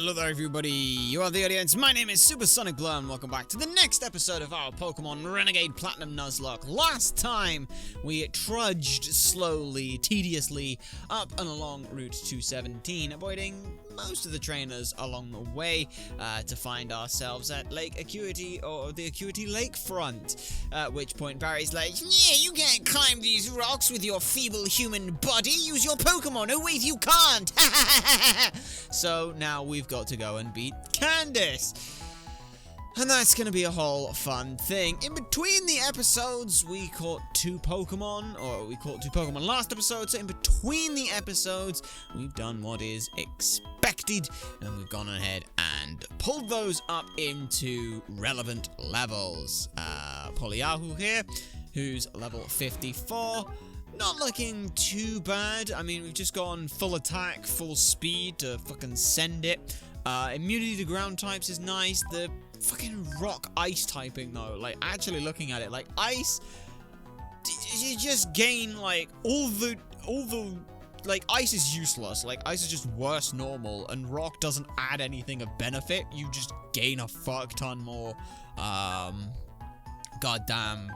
Hello there everybody, you are the audience, my name is SuperSonicBlur and welcome back to the next episode of our Pokemon Renegade Platinum Nuzlocke. Last time we trudged slowly, tediously up and along Route 217, avoiding most of the trainers along the way to find ourselves at Lake Acuity or the Acuity Lakefront. At which point Barry's like, yeah, you can't climb these rocks with your feeble human body, use your Pokemon, oh wait you can't! So now we've got to go and beat Candace. And that's going to be a whole fun thing. In between the episodes, we caught two Pokemon last episode, so in between the episodes, we've done what is expected, and we've gone ahead and pulled those up into relevant levels. Polyahu here, who's level 54. Not looking too bad. I mean, we've just gone full attack, full speed to fucking send it. Immunity to ground types is nice. The fucking rock ice typing though, like actually looking at it, like ice, you just gain like all the like ice is useless. Like ice is just worse normal, and rock doesn't add anything of benefit. You just gain a fuck ton more goddamn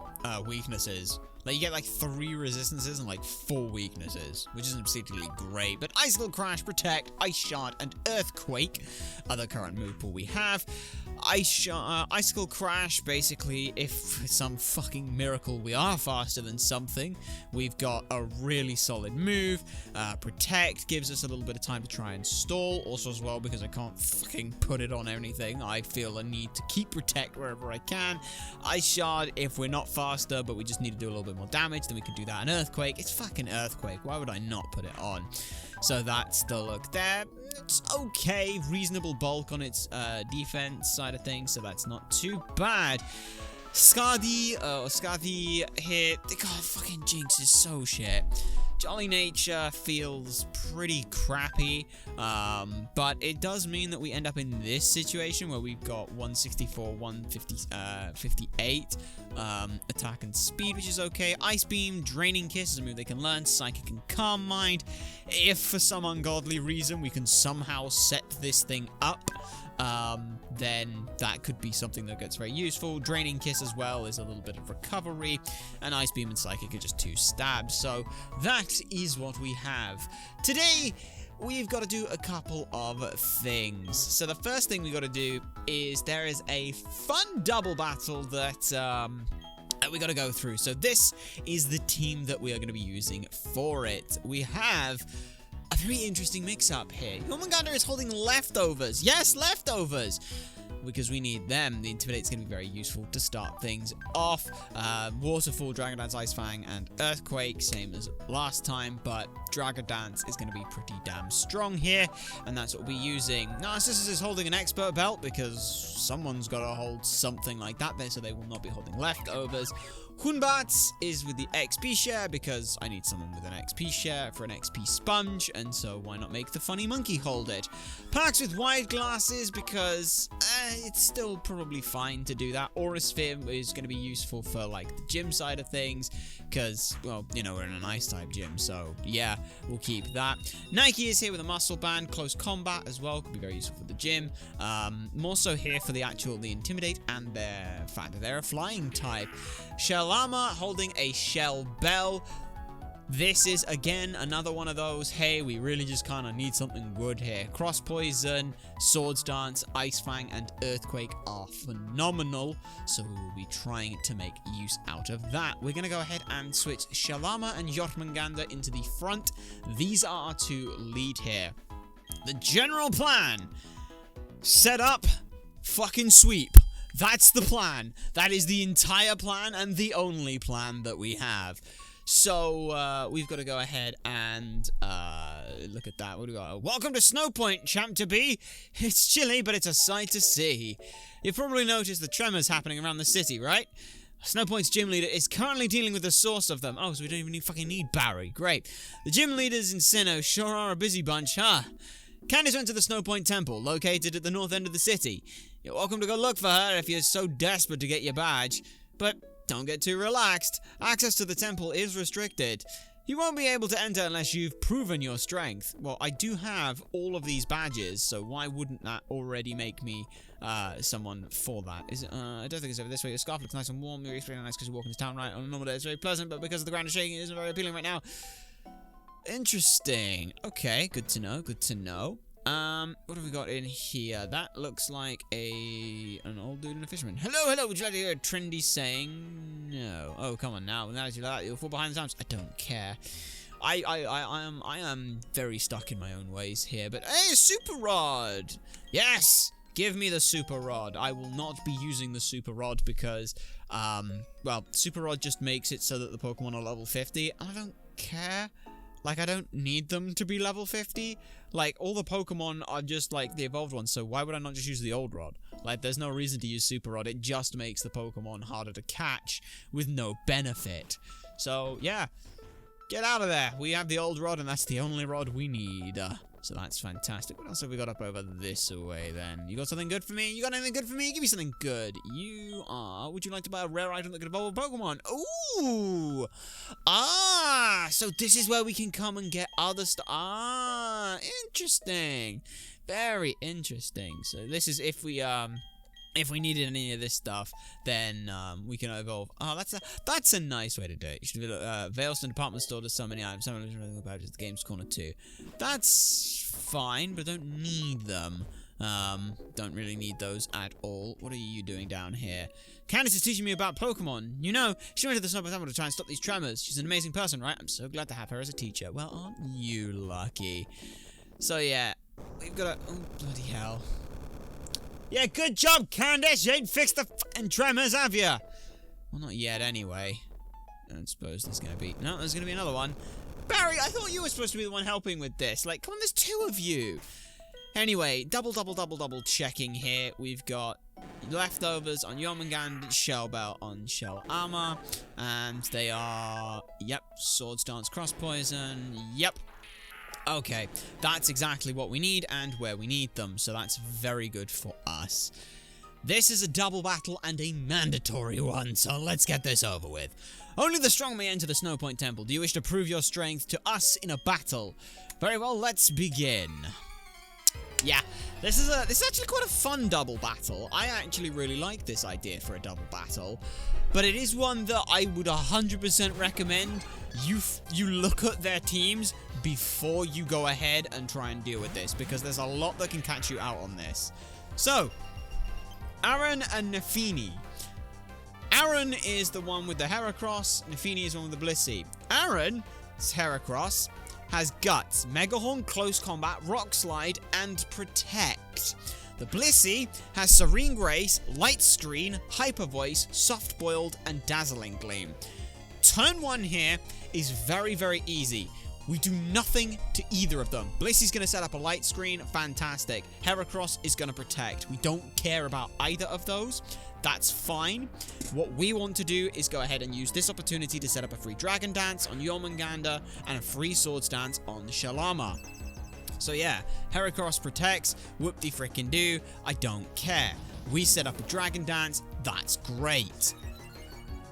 weaknesses. Like, you get like 3 resistances and like 4 weaknesses, which isn't particularly great. But Icicle Crash, Protect, Ice Shard, and Earthquake are the current move pool we have. Icicle Crash, basically, if for some fucking miracle we are faster than something, we've got a really solid move. Protect gives us a little bit of time to try and stall. Also as well, because I can't fucking put it on anything, I feel a need to keep Protect wherever I can. Ice Shard, if we're not faster, but we just need to do a little bit more damage, then we can do that. An Earthquake, it's fucking Earthquake, why would I not put it on? So that's the look there. It's okay, reasonable bulk on its defense side of things, so that's not too bad. Skadi here, god, fucking Jinx is so shit. Jolly Nature feels pretty crappy, but it does mean that we end up in this situation where we've got 164, 158 attack and speed, which is okay. Ice Beam, Draining Kiss is a move they can learn. Psychic and Calm Mind. If for some ungodly reason we can somehow set this thing up, then that could be something that gets very useful. Draining Kiss as well is a little bit of recovery, and Ice Beam and Psychic are just 2 stabs, so that is what we have. Today, we've got to do a couple of things. So the first thing we got to do is there is a fun double battle that we got to go through. So this is the team that we are going to be using for it. We have a very interesting mix-up here. Jormungandr is holding leftovers. Yes, leftovers! Because we need them. The Intimidate's going to be very useful to start things off. Waterfall, Dragon Dance, Ice Fang, and Earthquake, same as last time, but Dragon Dance is going to be pretty damn strong here, and that's what we'll be using. Narcissus is holding an Expert Belt, because someone's got to hold something like that there, so they will not be holding leftovers. Hunbats is with the XP share, because I need someone with an XP share for an XP sponge, and so why not make the funny monkey hold it. Pax with wide glasses, because it's still probably fine to do that. Aura Sphere is going to be useful for like the gym side of things, because, well, you know, we're in an ice type gym, so yeah, we'll keep that. Nike is here with a muscle band. Close combat as well could be very useful for the gym. More so here for the Intimidate and the fact that they're a flying type. Shellama holding a Shell Bell. This is, again, another one of those, hey, we really just kind of need something good here. Cross Poison, Swords Dance, Ice Fang, and Earthquake are phenomenal, so we will be trying to make use out of that. We're going to go ahead and switch Shellama and Jormungandr into the front. These are our 2 lead here. The general plan: set up, fucking sweep. That's the plan. That is the entire plan and the only plan that we have. So, we've got to go ahead and, look at that. What do we got? Welcome to Snowpoint, champ-to-be. It's chilly, but it's a sight to see. You've probably noticed the tremors happening around the city, right? Snowpoint's gym leader is currently dealing with the source of them. Oh, so we don't even fucking need Barry. Great. The gym leaders in Sinnoh sure are a busy bunch, huh? Candace went to the Snowpoint Temple, located at the north end of the city. You're welcome to go look for her if you're so desperate to get your badge. But don't get too relaxed. Access to the temple is restricted. You won't be able to enter unless you've proven your strength. Well, I do have all of these badges, so why wouldn't that already make me someone for that? Is it? I don't think it's over this way. Your scarf looks nice and warm. Your experience nice because you walk in this town right on a normal day. It's very pleasant, but because of the ground is shaking, it isn't very appealing right now. Interesting. Okay, good to know. Good to know. What have we got in here? That looks like an old dude and a fisherman. Hello, hello, would you like to hear a trendy saying? No. Oh, come on now. Now that you like that, you'll fall behind the times. I don't care. I am very stuck in my own ways here, but hey, super rod! Yes! Give me the super rod. I will not be using the super rod because, well, super rod just makes it so that the Pokemon are level 50, and I don't care. Like, I don't need them to be level 50. Like, all the Pokemon are just, like, the evolved ones, so why would I not just use the old rod? Like, there's no reason to use Super Rod. It just makes the Pokemon harder to catch with no benefit. So, yeah. Get out of there. We have the old rod, and that's the only rod we need. So that's fantastic. What else have we got up over this way, then? You got something good for me? You got anything good for me? Give me something good. You are... Would you like to buy a rare item that could evolve a Pokemon? Ooh! Ah! So this is where we can come and get other stuff. Ah! Interesting. Very interesting. So this is if we needed any of this stuff, then we can evolve. Oh, that's a nice way to do it. You should be Veilstone department store does so many items. Some of them about the game's corner too. That's fine, but I don't need them. Don't really need those at all. What are you doing down here? Candace is teaching me about Pokemon. You know, she went to the Snow Temple to try and stop these tremors. She's an amazing person, right? I'm so glad to have her as a teacher. Well, aren't you lucky? So yeah, we've got a... Oh, bloody hell. Yeah, good job, Candace. You ain't fixed the f***ing tremors, have ya? Well, not yet, anyway. I don't suppose there's gonna be... No, there's gonna be another one. Barry, I thought you were supposed to be the one helping with this. Like, come on, there's two of you. Anyway, double checking here. We've got leftovers on Jormungand, Shell Belt on Shell Armor. And they are... Yep, Swords Dance Cross Poison. Yep. Okay, that's exactly what we need and where we need them, so that's very good for us. This is a double battle and a mandatory one, so let's get this over with. Only the strong may enter the Snowpoint Temple. Do you wish to prove your strength to us in a battle? Very well, let's begin. Yeah, this is actually quite a fun double battle. I actually really like this idea for a double battle, but it is one that I would 100% recommend you look at their teams before you go ahead and try and deal with this, because there's a lot that can catch you out on this. So, Aaron and Nafini. Aaron is the one with the Heracross, Nafini is the one with the Blissey. Aaron's Heracross has Guts, Mega Horn, Close Combat, Rock Slide, and Protect. The Blissey has Serene Grace, Light Screen, Hyper Voice, Soft Boiled, and Dazzling Gleam. Turn 1 here is very, very easy. We do nothing to either of them. Blissey's going to set up a Light Screen, fantastic. Heracross is going to Protect. We don't care about either of those. That's fine. What we want to do is go ahead and use this opportunity to set up a free Dragon Dance on Jormungand and a free Swords Dance on Shalama. So yeah, Heracross protects, whoop-de-frickin-do, I don't care. We set up a Dragon Dance, that's great.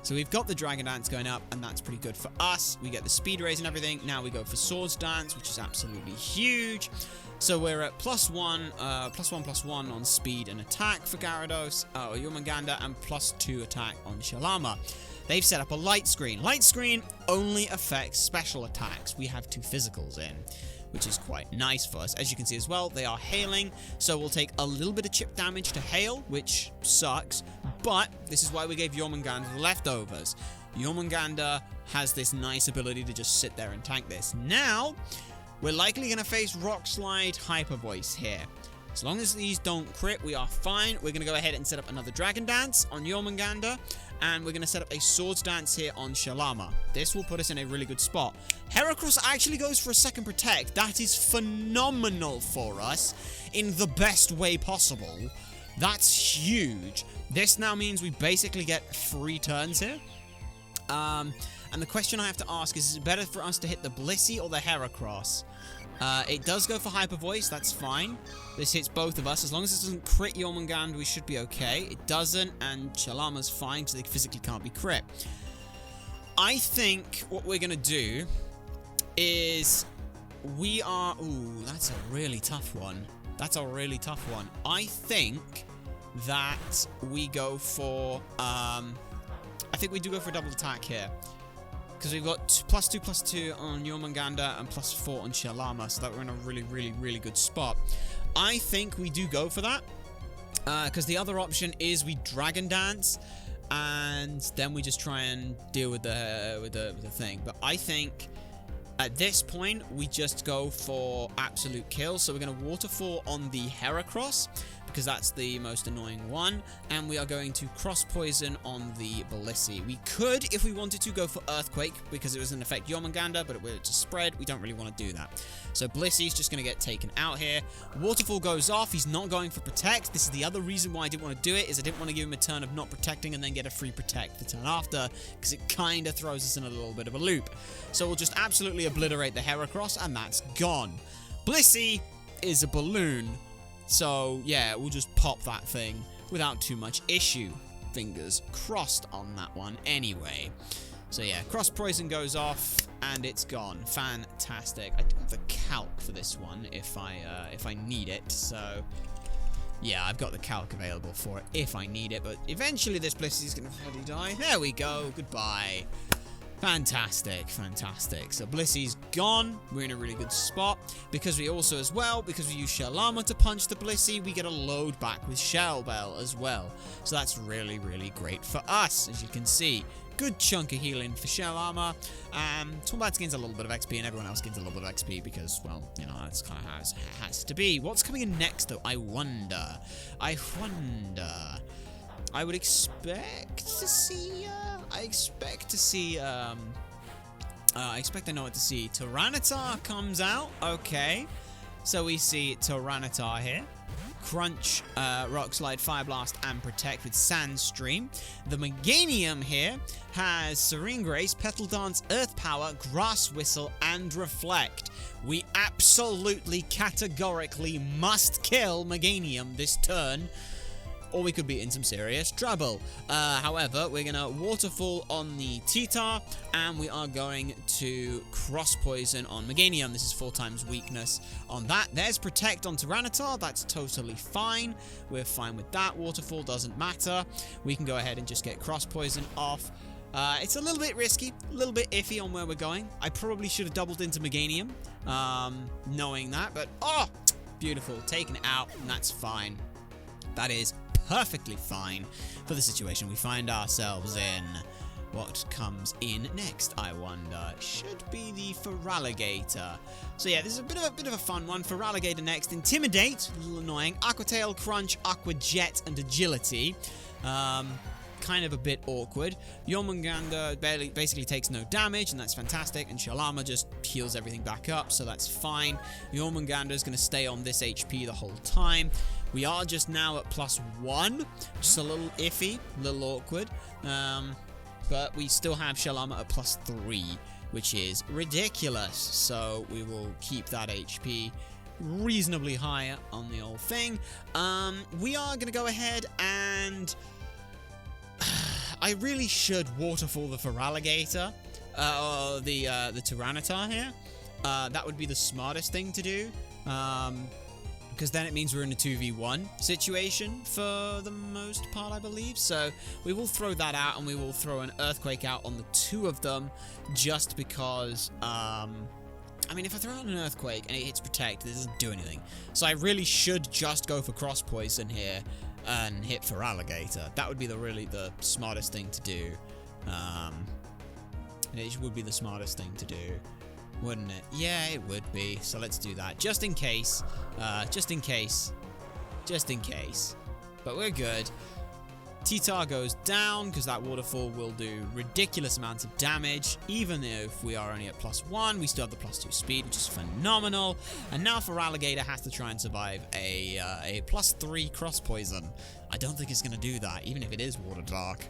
So we've got the Dragon Dance going up, and that's pretty good for us. We get the Speed Raise and everything. Now we go for Swords Dance, which is absolutely huge. So we're at +1 on speed and attack for Gyarados, Jormungand, and +2 attack on Shalama. They've set up a Light Screen. Light Screen only affects special attacks. We have 2 physicals in, which is quite nice for us. As you can see as well, they are hailing, so we'll take a little bit of chip damage to hail, which sucks, but this is why we gave Jormungand the leftovers. Jormungand has this nice ability to just sit there and tank this. Now, we're likely going to face Rock Slide, Hyper Voice here. As long as these don't crit, we are fine. We're going to go ahead and set up another Dragon Dance on Jormungand, and we're going to set up a Swords Dance here on Shalama. This will put us in a really good spot. Heracross actually goes for a second Protect. That is phenomenal for us in the best way possible. That's huge. This now means we basically get 3 turns here. And the question I have to ask is it better for us to hit the Blissey or the Heracross? It does go for Hyper Voice, that's fine. This hits both of us. As long as it doesn't crit Jormungand, we should be okay. It doesn't, and Shalama's fine, because they physically can't be crit. I think what we're going to do is we are... Ooh, that's a really tough one. That's a really tough one. I think that we go for... I think we do go for a double attack here. Because we've got +2/+2 on Jormungandr and +4 on Shalama, so that we're in a really, really, really good spot. I think we do go for that. Because the other option is we Dragon Dance, and then we just try and deal with the thing. But I think at this point we just go for absolute kill. So we're going to Waterfall on the Heracross, because that's the most annoying one, and we are going to cross poison on the Blissi. We could, if we wanted to, go for Earthquake, because it was an effect Jormungandr, but it's a spread. We don't really want to do that. So Blissi's just going to get taken out here. Waterfall goes off. He's not going for Protect. This is the other reason why I didn't want to do it, is I didn't want to give him a turn of not protecting and then get a free Protect the turn after, because it kind of throws us in a little bit of a loop. So we'll just absolutely obliterate the Heracross, and that's gone. Blissi is a balloon. So, yeah, we'll just pop that thing without too much issue. Fingers crossed on that one anyway. So, yeah, Cross Poison goes off, and it's gone. Fantastic. I do have the calc for this one if I need it, so... Yeah, I've got the calc available for it if I need it, but eventually this Bliss is going to bloody die. There we go. Goodbye. Fantastic, fantastic. So Blissy's gone. We're in a really good spot. Because we also, as well, because we use Shalama to punch the Blissey, we get a load back with Shell Bell as well. So that's really, really great for us, as you can see. Good chunk of healing for Shell Armor. Toolbats gains a little bit of XP, and everyone else gains a little bit of XP because, well, you know, that's kind of how it has to be. What's coming in next, though? I wonder. I would expect to see, I expect I know what to see. Tyranitar comes out. Okay. So we see Tyranitar here. Crunch, Rock Slide, Fire Blast, and Protect with Sandstream. The Meganium here has Serene Grace, Petal Dance, Earth Power, Grass Whistle, and Reflect. We absolutely, categorically must kill Meganium this turn, or we could be in some serious trouble. However, we're going to Waterfall on the Titar, and we are going to Cross Poison on Meganium. This is 4 times weakness on that. There's Protect on Tyranitar. That's totally fine. We're fine with that. Waterfall doesn't matter. We can go ahead and just get Cross Poison off. It's a little bit risky, a little bit iffy on where we're going. I probably should have doubled into Meganium, knowing that, but, oh, beautiful. Taken it out, and that's fine. That is perfectly fine for the situation we find ourselves in. What comes in next, I wonder? Should be the Feraligatr. So yeah, this is a bit of a fun one. Feraligatr next. Intimidate, a little annoying. Aqua Tail, Crunch, Aqua Jet, and Agility. Kind of a bit awkward. Jormungandr basically takes no damage, and that's fantastic. And Shalama just heals everything back up, so that's fine. Jormungandr is going to stay on this HP the whole time. We are just now at +1, just a little iffy, a little awkward, but we still have Shalama at +3, which is ridiculous, so we will keep that HP reasonably high on the old thing. We are going to go ahead and... I really should Waterfall the Feraligatr, the Tyranitar here. That would be the smartest thing to do. Because then it means we're in a 2v1 situation for the most part, I believe. So we will throw that out, and we will throw an Earthquake out on the 2 of them, just because, I mean, if I throw out an Earthquake and it hits Protect, it doesn't do anything. So I really should just go for Cross Poison here and hit Feraligatr. That would be the smartest thing to do. It would be the smartest thing to do, wouldn't it? Yeah, it would be. So let's do that. Just in case. Just in case. But we're good. Titar goes down, because that Waterfall will do ridiculous amounts of damage. Even if we are only at +1, we still have the +2 speed, which is phenomenal. And now Feraligatr has to try and survive a +3 Cross Poison. I don't think it's going to do that, even if it is Water Dark.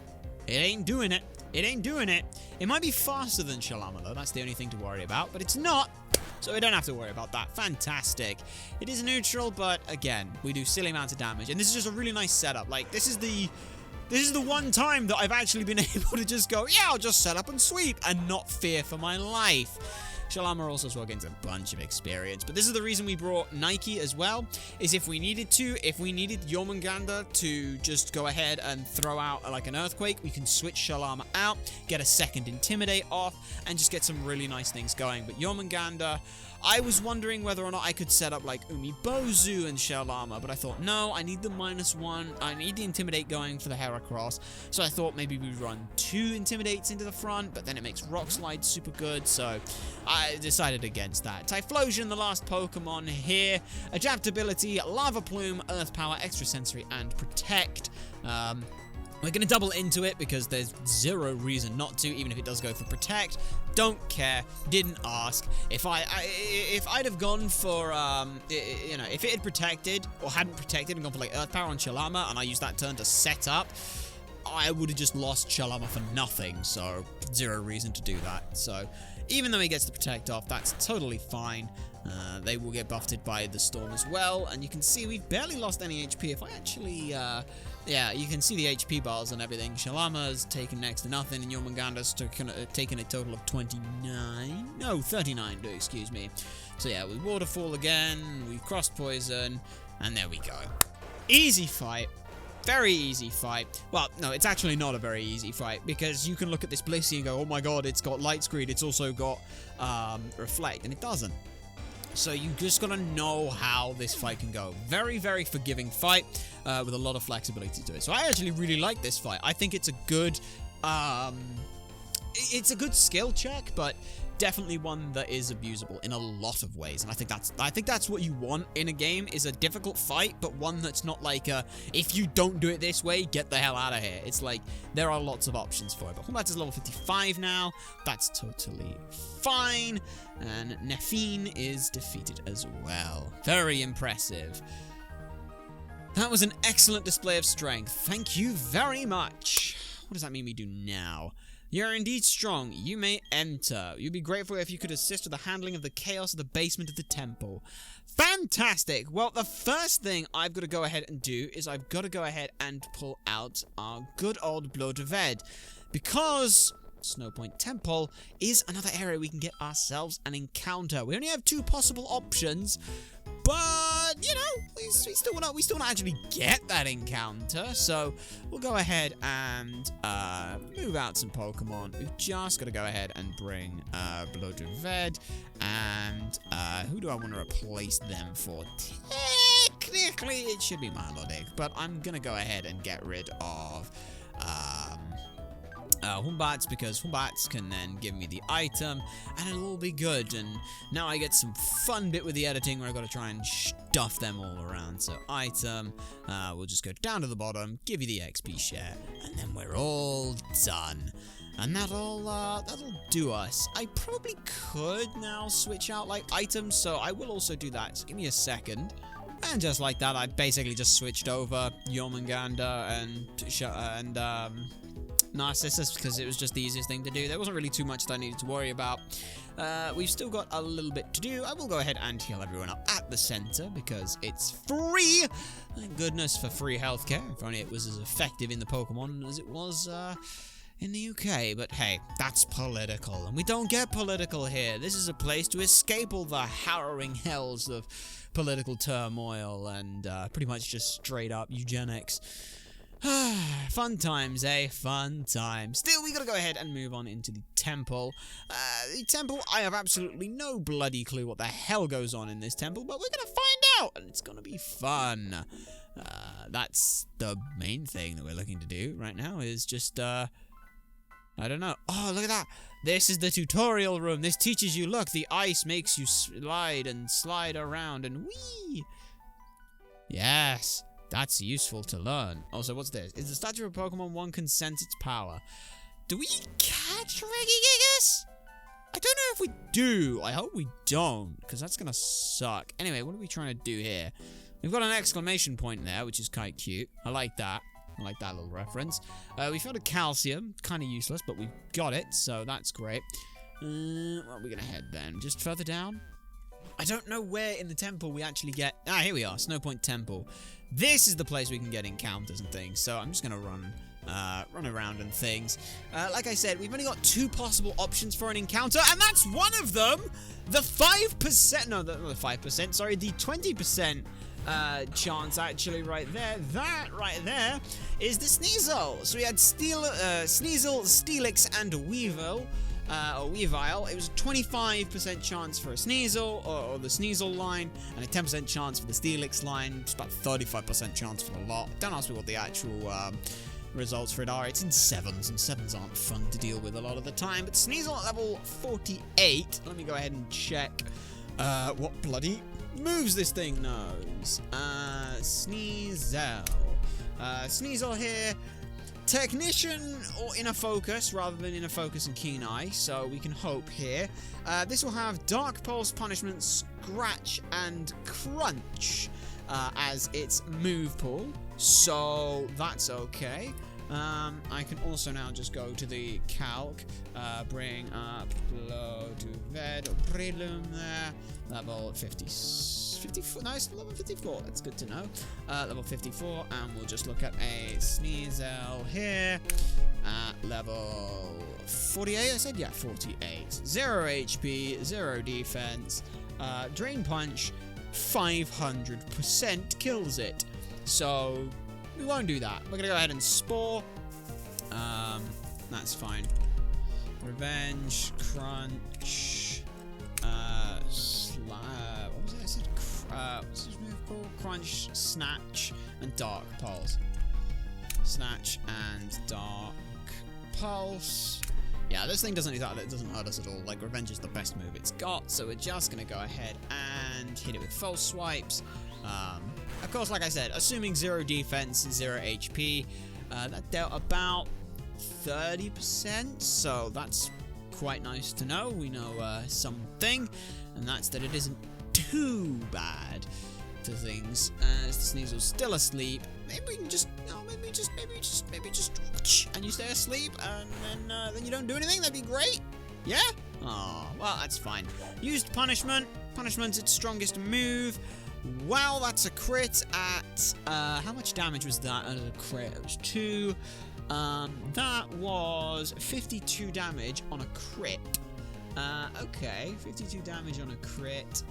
It ain't doing it. It ain't doing it. It might be faster than Shalama, though. That's the only thing to worry about. But it's not. So we don't have to worry about that. Fantastic. It is neutral, but again, we do silly amounts of damage. And this is just a really nice setup. Like, this is the one time that I've actually been able to just go, yeah, I'll just set up and sweep and not fear for my life. Shalama also as well gains a bunch of experience. But this is the reason we brought Nike as well, is if we needed Jormungandr to just go ahead and throw out like an earthquake, we can switch Shalama out, get a second Intimidate off, and just get some really nice things going. But Jormungandr, I was wondering whether or not I could set up like Umibozu and Shalama, but I thought, no, I need the -1, I need the Intimidate going for the Heracross, so I thought maybe we'd run 2 Intimidates into the front, but then it makes Rock Slide super good, so I decided against that. Typhlosion, the last Pokemon here, Adaptability, Lava Plume, Earth Power, Extrasensory, and Protect. We're going to double into it because there's zero reason not to, even if it does go for Protect. Don't care. Didn't ask. If I'd have gone for, you know, if it had protected or hadn't protected and gone for like Earth Power on Shalama and I used that turn to set up, I would have just lost Shalama for nothing. So zero reason to do that. So even though he gets the Protect off, that's totally fine. They will get buffeted by the Storm as well. And you can see we've barely lost any HP. If I actually, yeah, you can see the HP bars and everything. Shalama's taken next to nothing, and Jormungandr's taken a total of 39. No, 39, excuse me. So yeah, we Waterfall again, we Cross Poison, and there we go. Easy fight. Very easy fight. Well, no, it's actually not a very easy fight, because you can look at this Blissey and go, oh my god, it's got Light Screen, it's also got Reflect, and it doesn't. So you just gotta know how this fight can go. Very, very forgiving fight with a lot of flexibility to it. So I actually really like this fight. I think it's a good, skill check, but definitely one that is abusable in a lot of ways. And I think that's what you want in a game, is a difficult fight, but one that's not like if you don't do it this way, get the hell out of here. It's like there are lots of options for it. But Humbat is level 55 now. That's totally fine. And Nefine is defeated as well. Very impressive. That was an excellent display of strength. Thank you very much. What does that mean we do now? You're indeed strong. You may enter. You'd be grateful if you could assist with the handling of the chaos of the basement of the temple. Fantastic! Well, the first thing I've got to go ahead and do is I've got to go ahead and pull out our good old Bleu de Ved. Because Snowpoint Temple is another area we can get ourselves an encounter. We only have 2 possible options, but, you know, we still want to actually get that encounter. So we'll go ahead and move out some Pokemon. We've just got to go ahead and bring Bleu de Ved. And who do I want to replace them for? Technically, it should be Milotic, but I'm going to go ahead and get rid of Humbats, because Humbats can then give me the item and it'll all be good. And now I get some fun bit with the editing where I've got to try and stuff them all around. So item, we'll just go down to the bottom, give you the XP share, and then we're all done. And that'll do us. I probably could now switch out like items, so I will also do that. So give me a second. And just like that, I basically just switched over Jormungandr and Narcissus, because it was just the easiest thing to do. There wasn't really too much that I needed to worry about. We've still got a little bit to do. I will go ahead and heal everyone up at the center because it's free. Thank goodness for free healthcare. If only it was as effective in the Pokemon as it was in the UK. But hey, that's political, and we don't get political here. This is a place to escape all the harrowing hells of political turmoil and pretty much just straight up eugenics. Fun times, eh? Fun times. Still, we gotta go ahead and move on into the temple. The temple, I have absolutely no bloody clue what the hell goes on in this temple, but we're gonna find out, and it's gonna be fun. That's the main thing that we're looking to do right now, is just, I don't know. Oh, look at that. This is the tutorial room. This teaches you, look, the ice makes you slide and slide around and whee! Yes. That's useful to learn. Also, what's this? Is the statue of a Pokemon one can sense its power? Do we catch Regigigas? I don't know if we do. I hope we don't, because that's going to suck. Anyway, what are we trying to do here? We've got an exclamation point there, which is quite cute. I like that. I like that little reference. We found a calcium. Kind of useless, but we've got it, so that's great. Where are we going to head then? Just further down? I don't know where in the temple we actually get... Ah, here we are. Snowpoint Temple. This is the place we can get encounters and things. So I'm just going to run run around and things. Like I said, we've only got 2 possible options for an encounter, and that's one of them! The 5%, no, the 5%, sorry, the 20% chance actually right there. That right there is the Sneasel. So we had Sneasel, Steelix, and Weevil. Or Weavile. It was a 25% chance for a Sneasel, or the Sneasel line, and a 10% chance for the Steelix line. Just about 35% chance for the lot. Don't ask me what the actual results for it are. It's in 7s, and 7s aren't fun to deal with a lot of the time. But Sneasel at level 48. Let me go ahead and check what bloody moves this thing knows. Sneasel. Sneasel here. Technician or Inner Focus rather than Inner Focus and Keen Eye, so we can hope here. This will have Dark Pulse, Punishment, Scratch, and Crunch as its move pool, so that's okay. I can also now just go to the calc, bring up Blow to Ved, Brilum there, level 54, nice, level 54, that's good to know. Level 54, and we'll just look at a Sneasel here, at level 48, I said? Yeah, 48. 0 HP, 0 defense, Drain Punch, 500% kills it, so we won't do that. We're gonna go ahead and Spore. That's fine. Revenge, Crunch, what was it? I said, what's his move called? Crunch, Snatch, and Dark Pulse. Snatch and Dark Pulse. Yeah, this thing doesn't do that. It doesn't hurt us at all. Like, Revenge is the best move it's got, so we're just gonna go ahead and hit it with False Swipes. Of course, like I said, assuming 0 defense, 0 HP, that dealt about 30%, so that's quite nice to know. We know something, and that's that it isn't too bad to things. As the Sneasel's still asleep, maybe we can just, maybe just, and you stay asleep, and then you don't do anything. That'd be great. Yeah? Oh, well, that's fine. Used Punishment. Punishment's its strongest move. Wow, that's a crit at, how much damage was that at a crit? It was 2. That was 52 damage on a crit. Okay, 52 damage on a crit.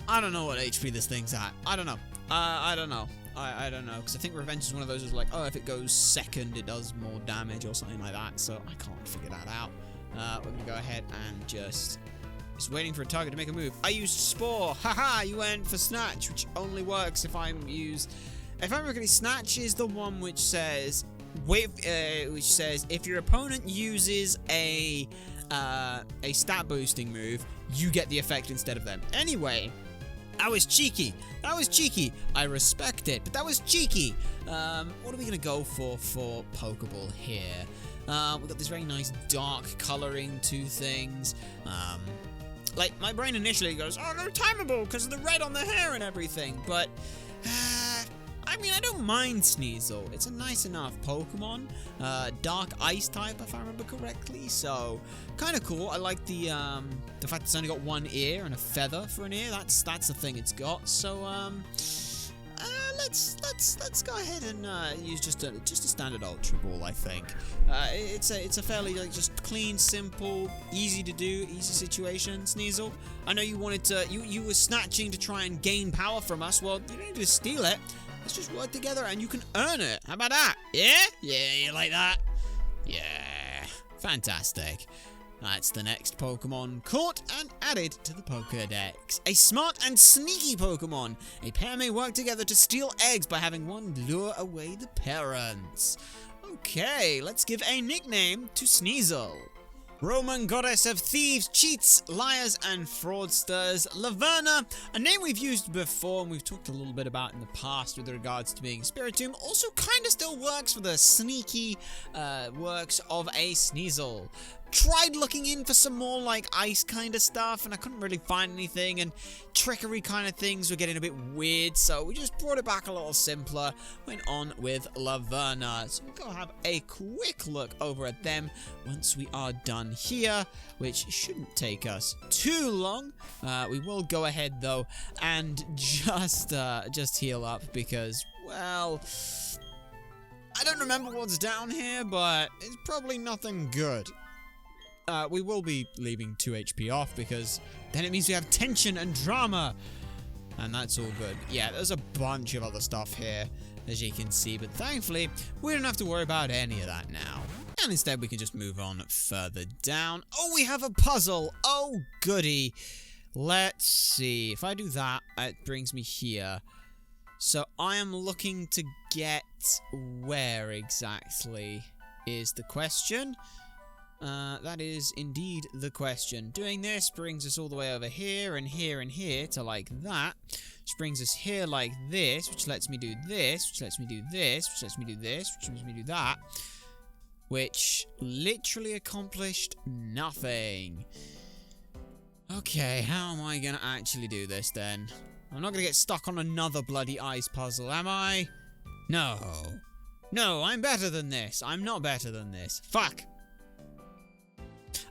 I don't know what HP this thing's at. I don't know. I don't know. I don't know, because I think Revenge is one of those who's like, oh, if it goes second, it does more damage or something like that, so I can't figure that out. We're going to go ahead and just waiting for a target to make a move. I used Spore. Haha, you went for Snatch, which only works if I'm used. If I remember correctly, Snatch is the one which says, if your opponent uses a stat boosting move, you get the effect instead of them. Anyway, that was cheeky. That was cheeky. I respect it, but that was cheeky. What are we gonna go for Pokeball here? We've got this very nice dark coloring to things. Like, my brain initially goes, oh, they're timeable because of the red on the hair and everything, but, I mean, I don't mind Sneasel. It's a nice enough Pokemon. Dark Ice type, if I remember correctly, so kind of cool. I like the fact it's only got 1 ear and a feather for an ear. That's the thing it's got, so, let's go ahead and use just a standard Ultra Ball. I think it's a fairly just clean, simple, easy to do, easy situation. Sneasel, I know you wanted to, you were snatching to try and gain power from us. Well, you don't need to steal it. Let's just work together and you can earn it. How about that? Yeah, you like that? Yeah, fantastic. That's the next Pokemon caught and added to the Pokédex. A smart and sneaky Pokemon. A pair may work together to steal eggs by having one lure away the parents. Okay, let's give a nickname to Sneasel. Roman goddess of thieves, cheats, liars, and fraudsters, Laverna, a name we've used before and we've talked a little bit about in the past with regards to being Spiritomb, also kind of still works for the sneaky works of a Sneasel. Tried looking in for some more like ice kind of stuff and I couldn't really find anything, and trickery kind of things were getting a bit weird, so we just brought it back a little simpler, went on with Laverna. So we'll go have a quick look over at them once we are done here, which shouldn't take us too long. We will go ahead though and just heal up because, well, I don't remember what's down here, but it's probably nothing good. We will be leaving 2 HP off because then it means we have tension and drama. And that's all good. Yeah, there's a bunch of other stuff here, as you can see, but thankfully, we don't have to worry about any of that now. And instead, we can just move on further down. Oh, we have a puzzle! Oh, goody! Let's see. If I do that, it brings me here. So, I am looking to get where exactly is the question. That is indeed the question. Doing this brings us all the way over here and here and here to like that. Which brings us here like this, which lets me do this, which lets me do this, which lets me do this, which lets me do that. Which literally accomplished nothing. Okay, how am I gonna actually do this then? I'm not gonna get stuck on another bloody ice puzzle, am I? No. No, I'm better than this. I'm not better than this. Fuck.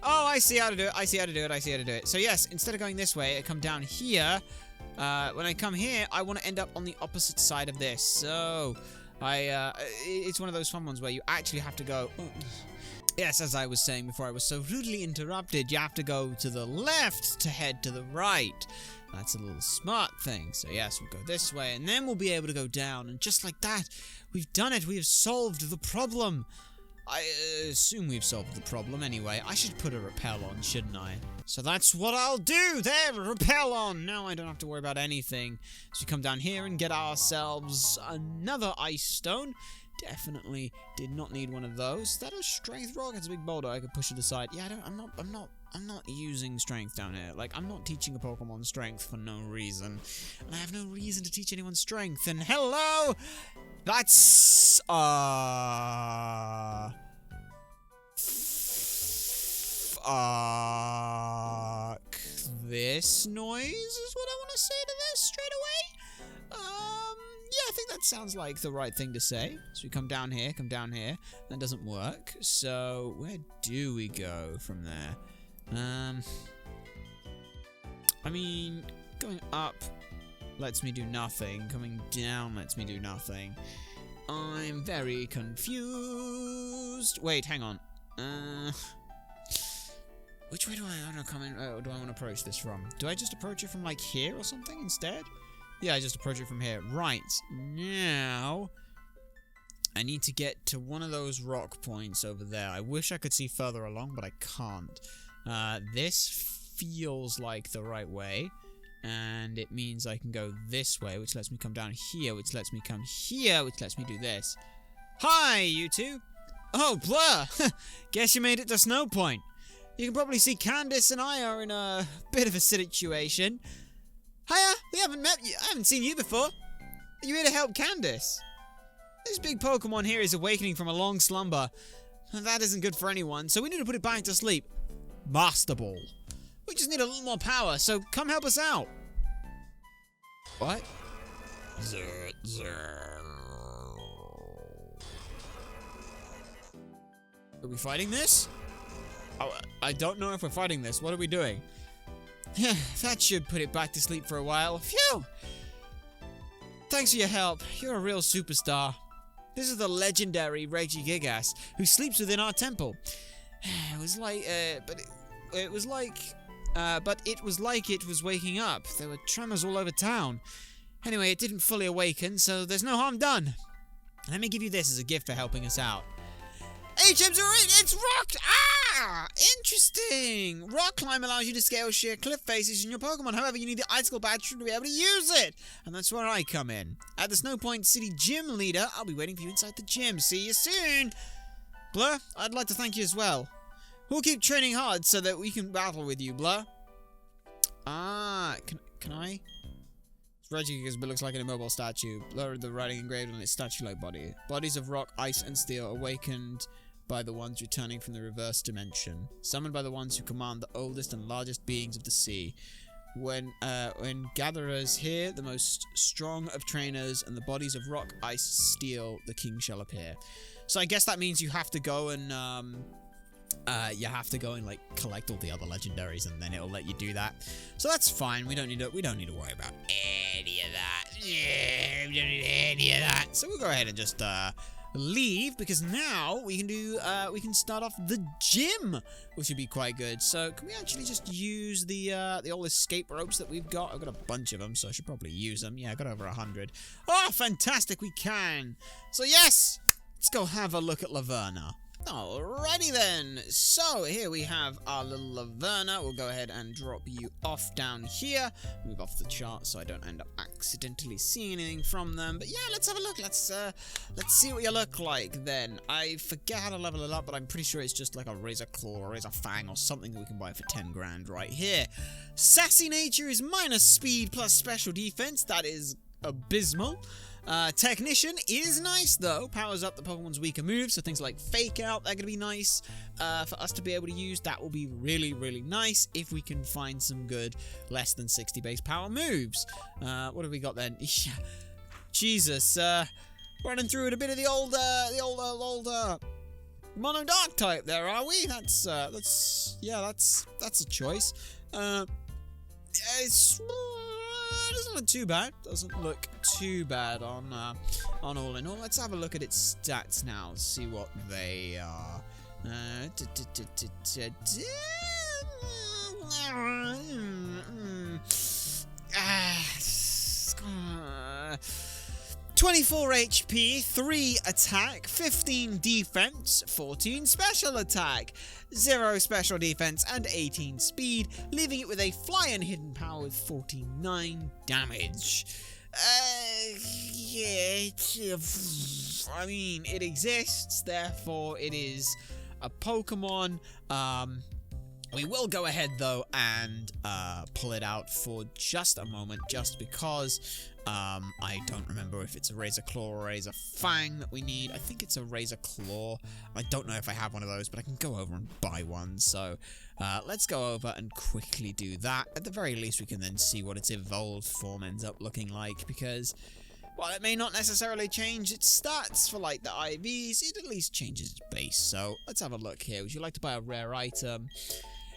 Oh, I see how to do it. I see how to do it. I see how to do it. So yes, instead of going this way, I come down here. When I come here, I want to end up on the opposite side of this. So, it's one of those fun ones where you actually have to go... Yes, as I was saying before I was so rudely interrupted, you have to go to the left to head to the right. That's a little smart thing. So yes, we'll go this way, and then we'll be able to go down. And just like that, we've done it. We have solved the problem. I assume we've solved the problem anyway. I should put a repel on, shouldn't I? So that's what I'll do. There, repel on. Now I don't have to worry about anything. So we come down here and get ourselves another ice stone. Definitely did not need one of those. Is that a strength rock? It's a big boulder. I could push it aside. Yeah, I'm not using strength down here. Like, I'm not teaching a Pokemon strength for no reason. And I have no reason to teach anyone strength. And hello! That's, this noise is what I want to say to this straight away. Yeah, I think that sounds like the right thing to say. So we come down here. That doesn't work. So where do we go from there? I mean, going up lets me do nothing. Coming down lets me do nothing. I'm very confused. Wait, hang on. Which way do I want to come in? Do I want to approach this from? Do I just approach it from like here or something instead? Yeah, I just approach it from here. Right. Now, I need to get to one of those rock points over there. I wish I could see further along, but I can't. This feels like the right way. And it means I can go this way, which lets me come down here, which lets me come here, which lets me do this. Hi, you two. Oh, Blur. Guess you made it to Snow Point. You can probably see Candace and I are in a bit of a situation. Hiya, we haven't met you. I haven't seen you before. Are you here to help Candace? This big Pokemon here is awakening from a long slumber. That isn't good for anyone, so we need to put it back to sleep. Master Ball. We just need a little more power, so come help us out. What? Are we fighting this? Oh, I don't know if we're fighting this. What are we doing? Yeah, that should put it back to sleep for a while. Phew! Thanks for your help. You're a real superstar. This is the legendary Regigigas, who sleeps within our temple. It was like, but it was like it was waking up. There were tremors all over town. Anyway, it didn't fully awaken, so there's no harm done. Let me give you this as a gift for helping us out. HM08, it's rocked! Ah! Interesting! Rock climb allows you to scale sheer cliff faces in your Pokemon. However, you need the Icicle badge to be able to use it. And that's where I come in. At the Snow Point City Gym Leader, I'll be waiting for you inside the gym. See you soon! Blur, I'd like to thank you as well. We'll keep training hard so that we can battle with you, Blur. Ah, can I? Regigigas looks like an immobile statue. Blur the writing engraved on its statue-like body. Bodies of rock, ice, and steel awakened by the ones returning from the reverse dimension. Summoned by the ones who command the oldest and largest beings of the sea. When gatherers hear the most strong of trainers and the bodies of rock, ice, steel, the king shall appear. So I guess that means you have to go and like collect all the other legendaries, and then it'll let you do that. So that's fine. We don't need to worry about any of that. Yeah, we don't need any of that. So we'll go ahead and just leave, because now we can do, we can start off the gym, which would be quite good. So can we actually just use the old escape ropes that we've got? I've got a bunch of them, so I should probably use them. Yeah, I got over 100. Oh, fantastic, we can. So yes, let's go have a look at Laverna. Alrighty then, so here we have our little Laverna. We'll go ahead and drop you off down here. Move off the chart so I don't end up accidentally seeing anything from them. But yeah, let's have a look. Let's see what you look like then. I forget how to level it up, but I'm pretty sure it's just like a Razor Claw or Razor Fang or something that we can buy for 10 grand right here. Sassy Nature is minus speed plus special defense. That is abysmal. Technician is nice though, powers up the Pokemon's weaker moves, so things like Fake Out, they're gonna be nice for us to be able to use. That will be really, really nice if we can find some good less than 60 base power moves. What have we got then? Jesus, running through with a bit of the old Mono Dark type there, are we? That's a choice. It doesn't look too bad. Doesn't look too bad on all in all. Let's have a look at its stats now. See what they are. 24 HP, 3 attack, 15 defense, 14 special attack, 0 special defense, and 18 speed, leaving it with a fly and hidden power with 49 damage. Yeah, I mean, it exists, therefore it is a Pokemon. We will go ahead, though, and pull it out for just a moment, just because I don't remember if it's a Razor Claw or a Razor Fang that we need. I think it's a Razor Claw. I don't know if I have one of those, but I can go over and buy one. So let's go over and quickly do that. At the very least, we can then see what its evolved form ends up looking like, because while it may not necessarily change its stats for, like, the IVs, it at least changes its base. So let's have a look here. Would you like to buy a rare item?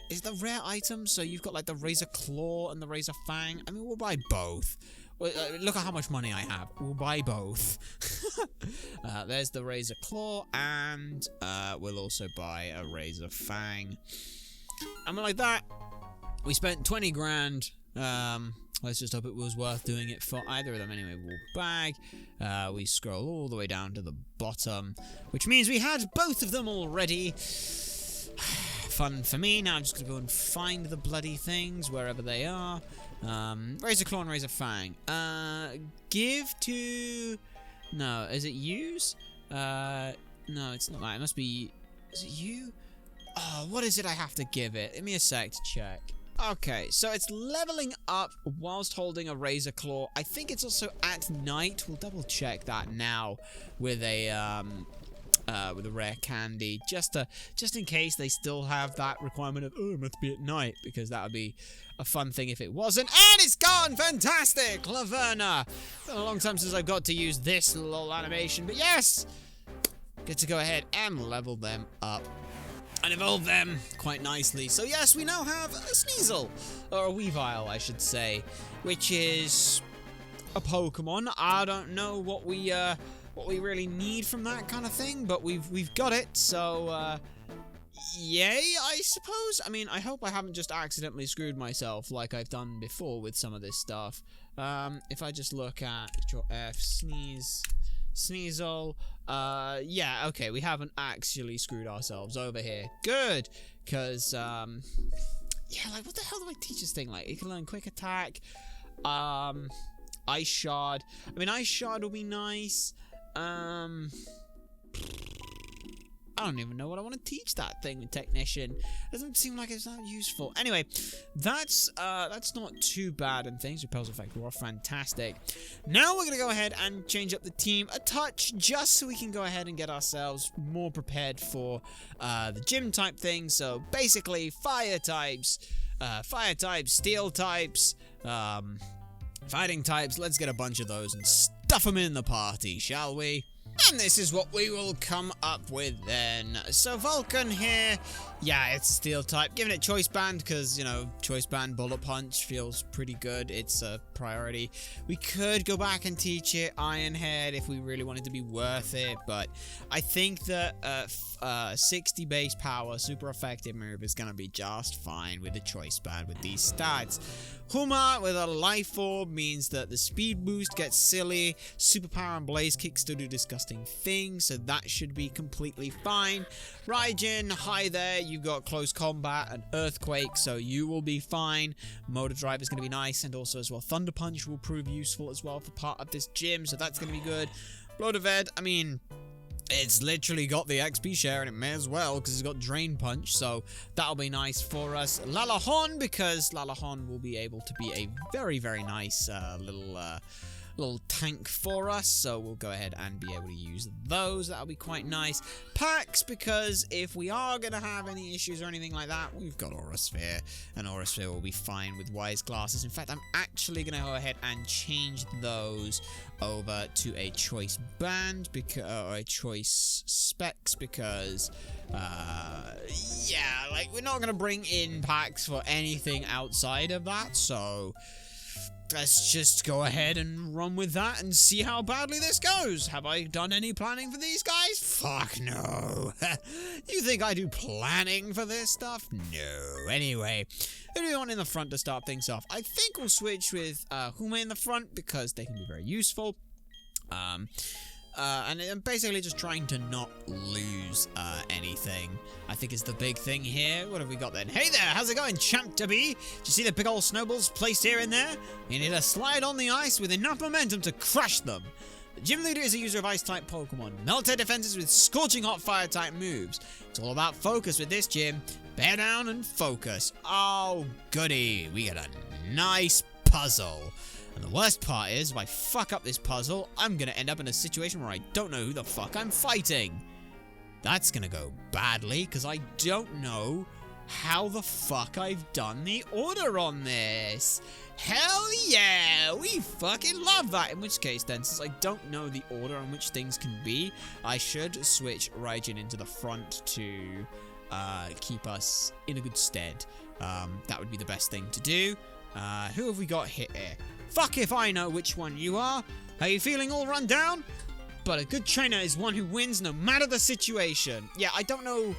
Is the rare item, so you've got like the Razor Claw and the Razor Fang? I mean, we'll buy both. Look at how much money I have. We'll buy both. There's the Razor Claw, and we'll also buy a Razor Fang. And like that, we spent 20 grand. Let's just hope it was worth doing it for either of them. Anyway, we'll bag. We scroll all the way down to the bottom, which means we had both of them already. Fun for me. Now I'm just gonna go and find the bloody things wherever they are. Razor Claw and Razor Fang. Give to... No, is it use? No, it's not that. It must be... Is it you? Oh, what is it I have to give it? Give me a sec to check. Okay, so it's leveling up whilst holding a Razor Claw. I think it's also at night. We'll double check that now with a rare candy, just in case they still have that requirement of, oh, it must be at night, because that would be a fun thing if it wasn't. And it's gone! Fantastic! Laverna! Been a long time since I've got to use this little animation, but yes! Get to go ahead and level them up and evolve them quite nicely. So yes, we now have a Sneasel, or a Weavile, I should say, which is a Pokemon. I don't know what we really need from that kind of thing, but we've got it, so yay, I suppose. I mean, I hope I haven't just accidentally screwed myself like I've done before with some of this stuff. If I just look at Sneasel, yeah, okay, we haven't actually screwed ourselves over here. Good, because yeah, like, what the hell do I teach this thing? Like, it can learn Quick Attack, Ice Shard. I mean, Ice Shard will be nice. I don't even know what I want to teach that thing with Technician. Doesn't seem like it's that useful. Anyway, that's not too bad, and things. Repels Effect were fantastic. Now we're gonna go ahead and change up the team a touch, just so we can go ahead and get ourselves more prepared for the gym type thing. So basically, fire types, steel types, fighting types. Let's get a bunch of those and stuff them in the party, shall we? And this is what we will come up with then. So Vulcan here, yeah, it's a steel type. Giving it choice band because, you know, choice band bullet punch feels pretty good. It's a priority. We could go back and teach it Iron Head if we really wanted to be worth it, but I think that 60 base power, super effective move is going to be just fine with the choice band with these stats. Huma with a life orb means that the speed boost gets silly. Superpower and blaze kick still do disgusting things, so that should be completely fine. Raijin, hi there, you've got close combat and earthquake, so you will be fine. Motor drive is going to be nice, and also as well Thunder Punch will prove useful as well for part of this gym, so that's going to be good. Blow to Ved, I mean, it's literally got the XP share, and it may as well, because it's got Drain Punch, so that'll be nice for us. Lalahon, because Lalahon will be able to be a very, very nice little tank for us, so we'll go ahead and be able to use those. That'll be quite nice. Packs, because if we are going to have any issues or anything like that, we've got Aura Sphere, and Aura Sphere will be fine with Wise Glasses. In fact, I'm actually going to go ahead and change those over to a choice band, or a choice specs, because yeah, like, we're not going to bring in packs for anything outside of that, so let's just go ahead and run with that and see how badly this goes. Have I done any planning for these guys? Fuck no. You think I do planning for this stuff? No. Anyway, who do we want in the front to start things off? I think we'll switch with Huma in the front because they can be very useful. And I'm basically just trying to not lose anything, I think is the big thing here. What have we got then? Hey there, how's it going, champ to be? Do you see the big old snowballs placed here and there? You need to slide on the ice with enough momentum to crush them. The gym leader is a user of ice-type Pokemon. Melt their defenses with scorching hot fire-type moves. It's all about focus with this gym. Bear down and focus. Oh, goody. We got a nice puzzle. And the worst part is, if I fuck up this puzzle, I'm going to end up in a situation where I don't know who the fuck I'm fighting. That's going to go badly, because I don't know how the fuck I've done the order on this. Hell yeah, we fucking love that. In which case then, since I don't know the order on which things can be, I should switch Raijin into the front to keep us in a good stead. That would be the best thing to do. Who have we got here? Fuck if I know which one you are. Are you feeling all run down? But a good trainer is one who wins no matter the situation. Yeah, I don't know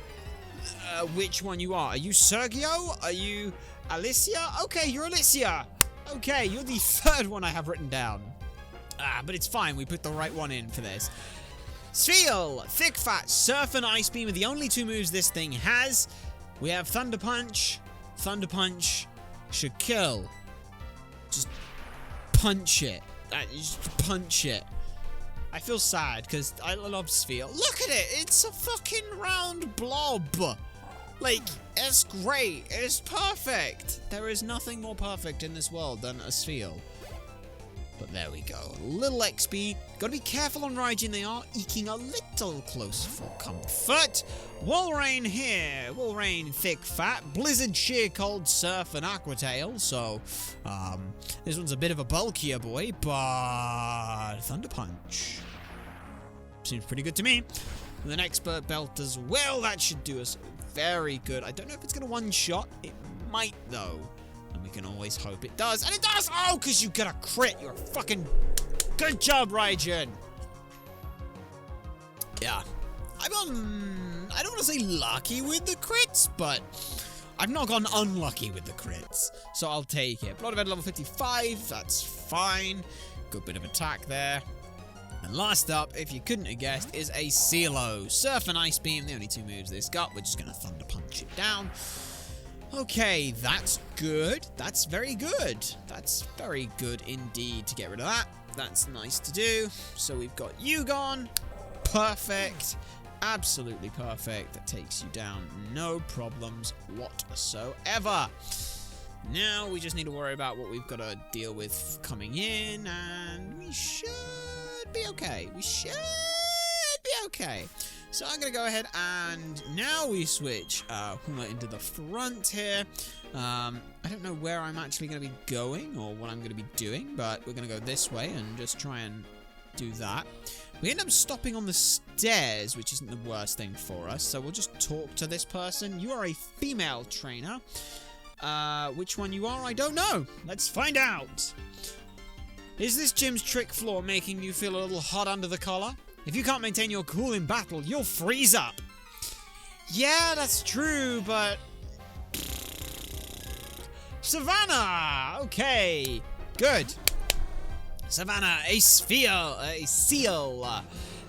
which one you are. Are you Sergio? Are you Alicia? Okay, you're Alicia. Okay, you're the third one I have written down. But it's fine. We put the right one in for this. Sfeel, Thick Fat, Surf, and Ice Beam are the only two moves this thing has. We have Thunder Punch. Thunder Punch should kill. Just punch it. Just punch it. I feel sad because I love Sfeel. Look at it. It's a fucking round blob. Like, it's great. It's perfect. There is nothing more perfect in this world than a Sfeel. But there we go. A little XP. Gotta be careful on Raijin. They are eking a little close for comfort. Walrein here. Walrein, Thick Fat. Blizzard, Sheer Cold, Surf, and Aquatail. So, this one's a bit of a bulkier boy, but Thunder Punch seems pretty good to me. With an Expert Belt as well. That should do us very good. I don't know if it's going to one-shot. It might, though. And we can always hope it does. And it does! Oh, because you got a crit. You're fucking... Good job, Raijin. Yeah. I don't want to say lucky with the crits, but I've not gone unlucky with the crits. So I'll take it. Blood of Ed level 55. That's fine. Good bit of attack there. And last up, if you couldn't have guessed, is a CeeLo. Surf and Ice Beam, the only two moves this got. We're just going to Thunder Punch it down. Okay, that's good. That's very good. That's very good indeed to get rid of that. That's nice to do. So we've got you gone. Perfect. Absolutely perfect. That takes you down. No problems whatsoever. Now we just need to worry about what we've got to deal with coming in, and we should be okay. We should be okay. So I'm going to go ahead and now we switch Huma into the front here. I don't know where I'm actually going to be going or what I'm going to be doing, but we're going to go this way and just try and do that. We end up stopping on the stairs, which isn't the worst thing for us. So we'll just talk to this person. You are a female trainer. Which one you are, I don't know. Let's find out. Is this gym's trick floor making you feel a little hot under the collar? If you can't maintain your cool in battle, you'll freeze up. Yeah, that's true, but... Savannah! Okay, good. Savannah, a seal.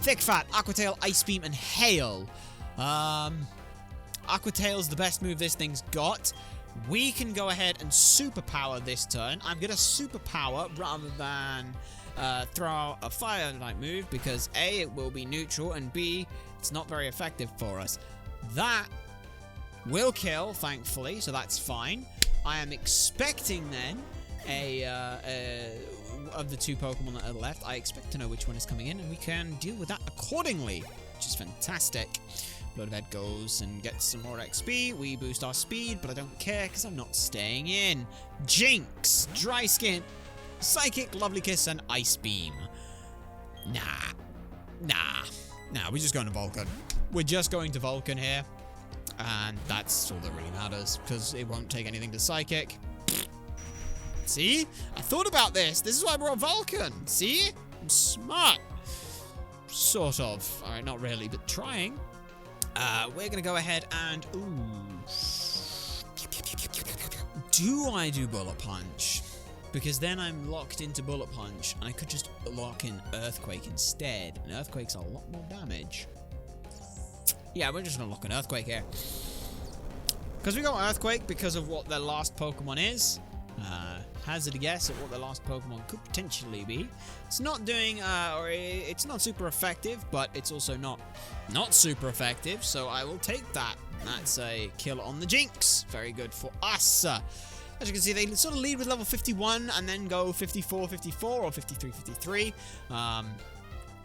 Thick Fat, Aquatail, Ice Beam, and Hail. Aquatail's the best move this thing's got. We can go ahead and superpower this turn. I'm going to superpower rather than throw out a fire type move because A, it will be neutral, and B, it's not very effective for us. That will kill, thankfully, so that's fine. I am expecting then of the two Pokemon that are left, I expect to know which one is coming in, and we can deal with that accordingly, which is fantastic. Bloodhead goes and gets some more XP. We boost our speed, but I don't care because I'm not staying in. Jinx, Dry Skin, Psychic, Lovely Kiss, and Ice Beam. Nah, we're just going to Vulcan. We're just going to Vulcan here, and that's all that really matters because it won't take anything to Psychic. See? I thought about this. This is why I brought Vulcan. See? I'm smart. Sort of. Alright, not really, but trying. We're going to go ahead and... Ooh. Do I do Bullet Punch? Because then I'm locked into Bullet Punch, and I could just lock in Earthquake instead. And Earthquake's a lot more damage. Yeah, we're just going to lock in Earthquake here. Because we got Earthquake because of what their last Pokemon is. Hazard a guess at what the last Pokemon could potentially be. It's not doing, it's not super effective, but it's also not super effective, so I will take that. That's a kill on the Jinx. Very good for us. As you can see, they sort of lead with level 51 and then go 54, 54, or 53, 53.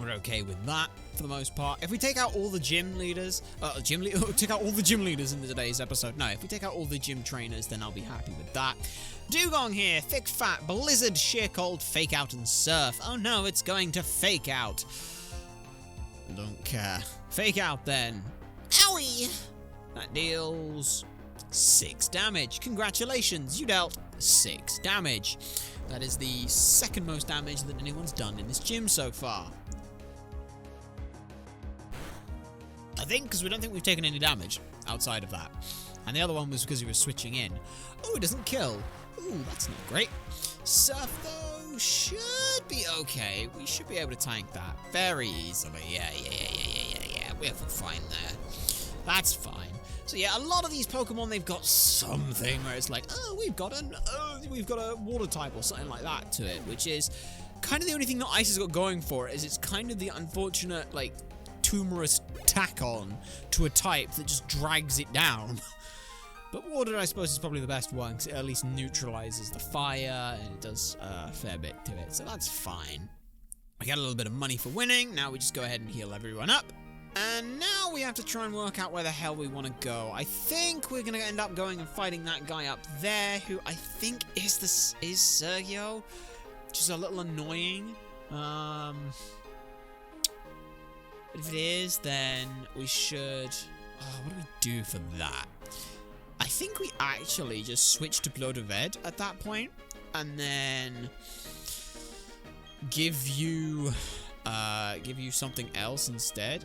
We're okay with that for the most part. If we take out all the gym leaders, take out all the gym leaders in today's episode. No, if we take out all the gym trainers, then I'll be happy with that. Dugong here, Thick Fat, Blizzard, Sheer Cold, Fake Out, and Surf. Oh no, it's going to Fake Out. Don't care. Fake Out then. Owie! That deals 6 damage. Congratulations, you dealt 6 damage. That is the second most damage that anyone's done in this gym so far. I think, because we don't think we've taken any damage outside of that. And the other one was because he was switching in. Oh, it doesn't kill. Ooh, that's not great. Surf, though, should be okay. We should be able to tank that very easily. Yeah. We're fine there. That's fine. So yeah, a lot of these Pokemon, they've got something where it's like, oh, we've got a water type or something like that to it, which is kind of the only thing that Ice has got going for it, is it's kind of the unfortunate, like, tumorous tack on to a type that just drags it down. But water, I suppose, is probably the best one, because it at least neutralizes the fire, and it does a fair bit to it, so that's fine. We got a little bit of money for winning. Now we just go ahead and heal everyone up. And now we have to try and work out where the hell we want to go. I think we're going to end up going and fighting that guy up there, who I think is Sergio, which is a little annoying. But if it is, then we should... Oh, what do we do for that? I think we actually just switch to Bloodhead at that point, and then give you something else instead.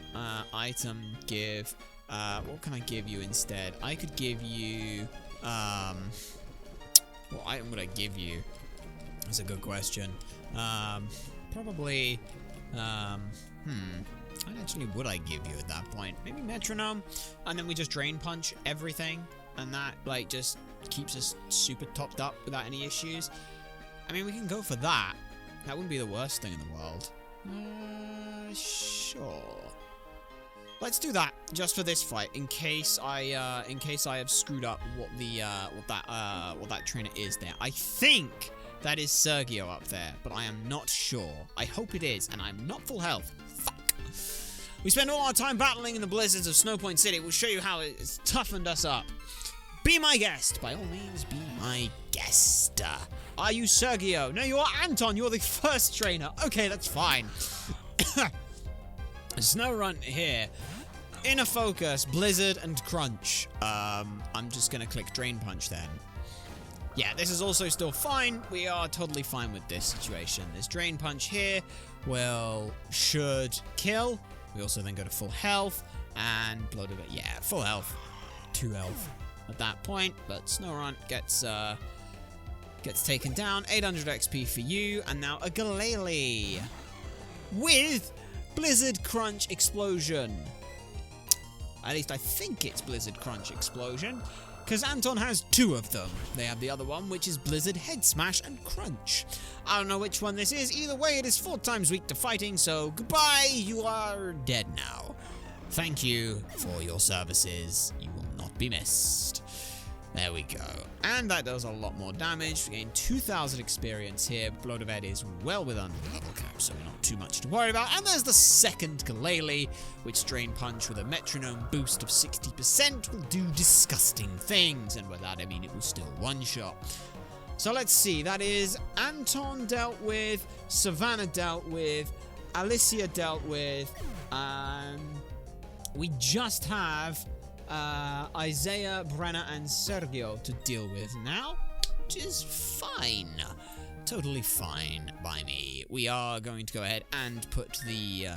Item, give... what can I give you instead? I could give you... what item would I give you? That's a good question. Probably... What actually would I give you at that point? Maybe Metronome, and then we just Drain Punch everything, and that, like, just keeps us super topped up without any issues. I mean, we can go for that. That wouldn't be the worst thing in the world. Sure. Let's do that just for this fight, in case I have screwed up what that trainer is there. I think that is Sergio up there, but I am not sure. I hope it is, and I'm not full health. Fuck. We spend all our time battling in the blizzards of Snowpoint City. We'll show you how it's toughened us up. Be my guest. By all means, be my guest. Are you Sergio? No, you are Anton. You're the first trainer. Okay, that's fine. Snow Runt here. Inner Focus, Blizzard, and Crunch. I'm just gonna click Drain Punch then. Yeah, this is also still fine. We are totally fine with this situation. This Drain Punch here should kill. We also then go to full health and blood of it. Yeah, full health. 2 health at that point. But Snorunt gets taken down. 800 XP for you. And now a Galele with Blizzard Crunch Explosion. At least I think it's Blizzard Crunch Explosion, because Anton has 2 of them. They have the other one, which is Blizzard Head Smash and Crunch. I don't know which one this is. Either way, it is 4 times weak to fighting, so goodbye, you are dead now. Thank you for your services. You will not be missed. There we go. And that does a lot more damage. We gain 2,000 experience here. Blood of Ed is well within the level cap, so not too much to worry about. And there's the second Galele, which Drain Punch with a metronome boost of 60% will do disgusting things. And by that I mean it will still one-shot. So let's see. That is Anton dealt with, Savannah dealt with, Alicia dealt with, we just have Isaiah, Brenna, and Sergio to deal with now, which is fine. Totally fine by me. We are going to go ahead and put the,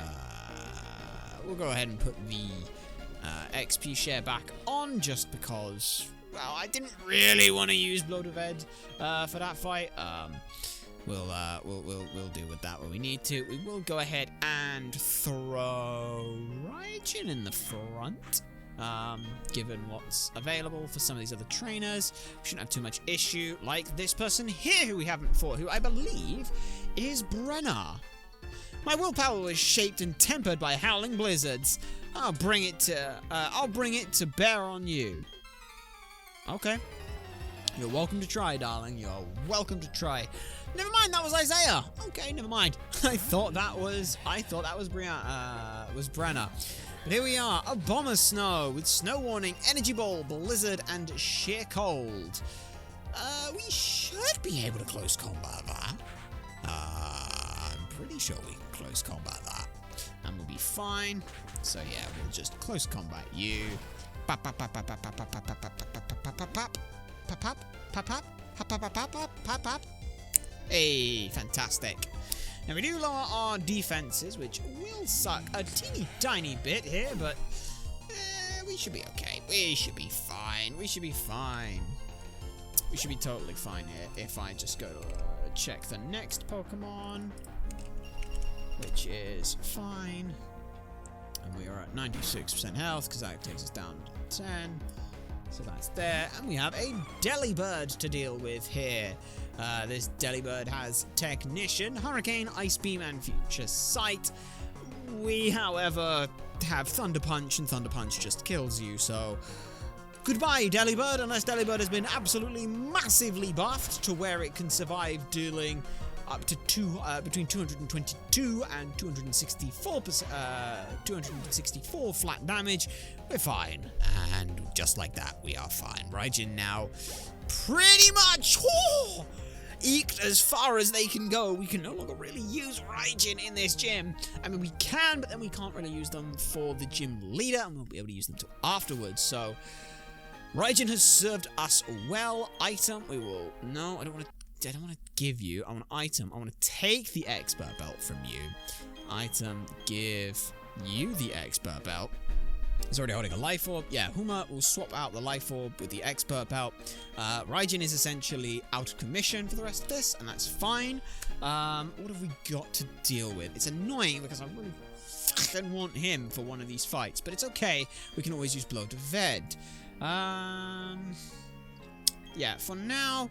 XP share back on, just because, well, I didn't really want to use Blood of Ed, for that fight. We'll deal with that when we need to. We will go ahead and throw Raijin in the front. Given what's available for some of these other trainers, we shouldn't have too much issue, like this person here who we haven't fought, who I believe is Brenna. My willpower was shaped and tempered by howling blizzards. I'll bring it to bear on you. Okay. You're welcome to try, darling. You're welcome to try. Never mind, that was Isaiah. Okay, never mind. I thought that was Brenna. But here we are, a Bomber Snow with Snow Warning, Energy Ball, Blizzard, and Sheer Cold. We should be able to close combat that. I'm pretty sure we can close combat that. And we'll be fine. So yeah, we'll just close combat you. Hey, fantastic. Now we do lower our defenses, which will suck a teeny tiny bit here, but we should be okay. We should be fine. We should be fine. We should be totally fine here if I just go to check the next Pokemon, which is fine. And we are at 96% health because that takes us down to 10. So that's there. And we have a Delibird to deal with here. This Delibird has Technician, Hurricane, Ice Beam, and Future Sight. We, however, have Thunder Punch, and Thunder Punch just kills you, so goodbye, Delibird, unless Delibird has been absolutely massively buffed to where it can survive dealing up to between 222 and 264 flat damage. We're fine, and just like that, we are fine. Raijin now pretty much eked as far as they can go. We can no longer really use Raijin in this gym. I mean, we can, but then we can't really use them for the gym leader, and we'll be able to use them till afterwards. So Raijin has served us well. Item, we will. No, I don't want to give you. I want an item. I want to take the expert belt from you. Item, give you the expert belt. He's already holding a life orb. Yeah, Huma will swap out the life orb with the expert belt. Raijin is essentially out of commission for the rest of this, and that's fine. What have we got to deal with? It's annoying because I really fucking want him for one of these fights, but it's okay. We can always use Blow to Ved. Yeah, for now,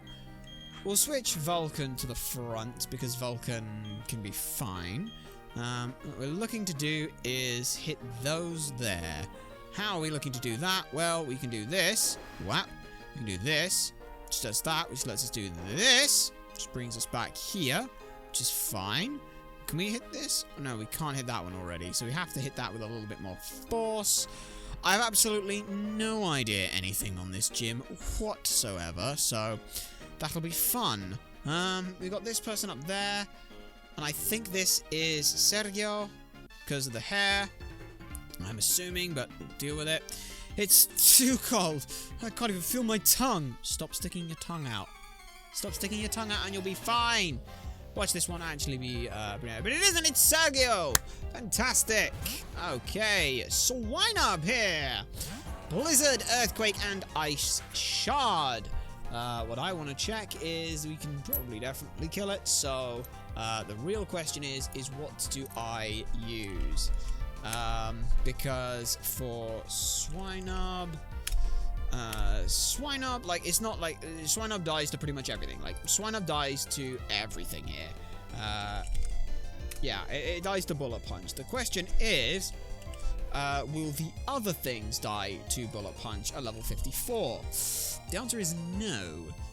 we'll switch Vulcan to the front because Vulcan can be fine. What we're looking to do is hit those there. How are we looking to do that? Well, we can do this. Whap. We can do this. Which does that, which lets us do this. Which brings us back here, which is fine. Can we hit this? No, we can't hit that one already. So we have to hit that with a little bit more force. I have absolutely no idea anything on this gym whatsoever. So that'll be fun. We've got this person up there. And I think this is Sergio. because of the hair. I'm assuming, but we'll deal with it. It's too cold. I can't even feel my tongue. Stop sticking your tongue out. Stop sticking your tongue out and you'll be fine. Watch this one actually be, but it isn't, it's Sergio! Fantastic! Okay, Swinub here! Blizzard, Earthquake, and Ice Shard. What I want to check is we can probably definitely kill it, so, the real question is what do I use? Because for Swinub, Swinub, like, it's not like, Swinub dies to pretty much everything. Like, Swinub dies to everything here. Yeah, it dies to Bullet Punch. The question is, will the other things die to Bullet Punch at level 54? The answer is no.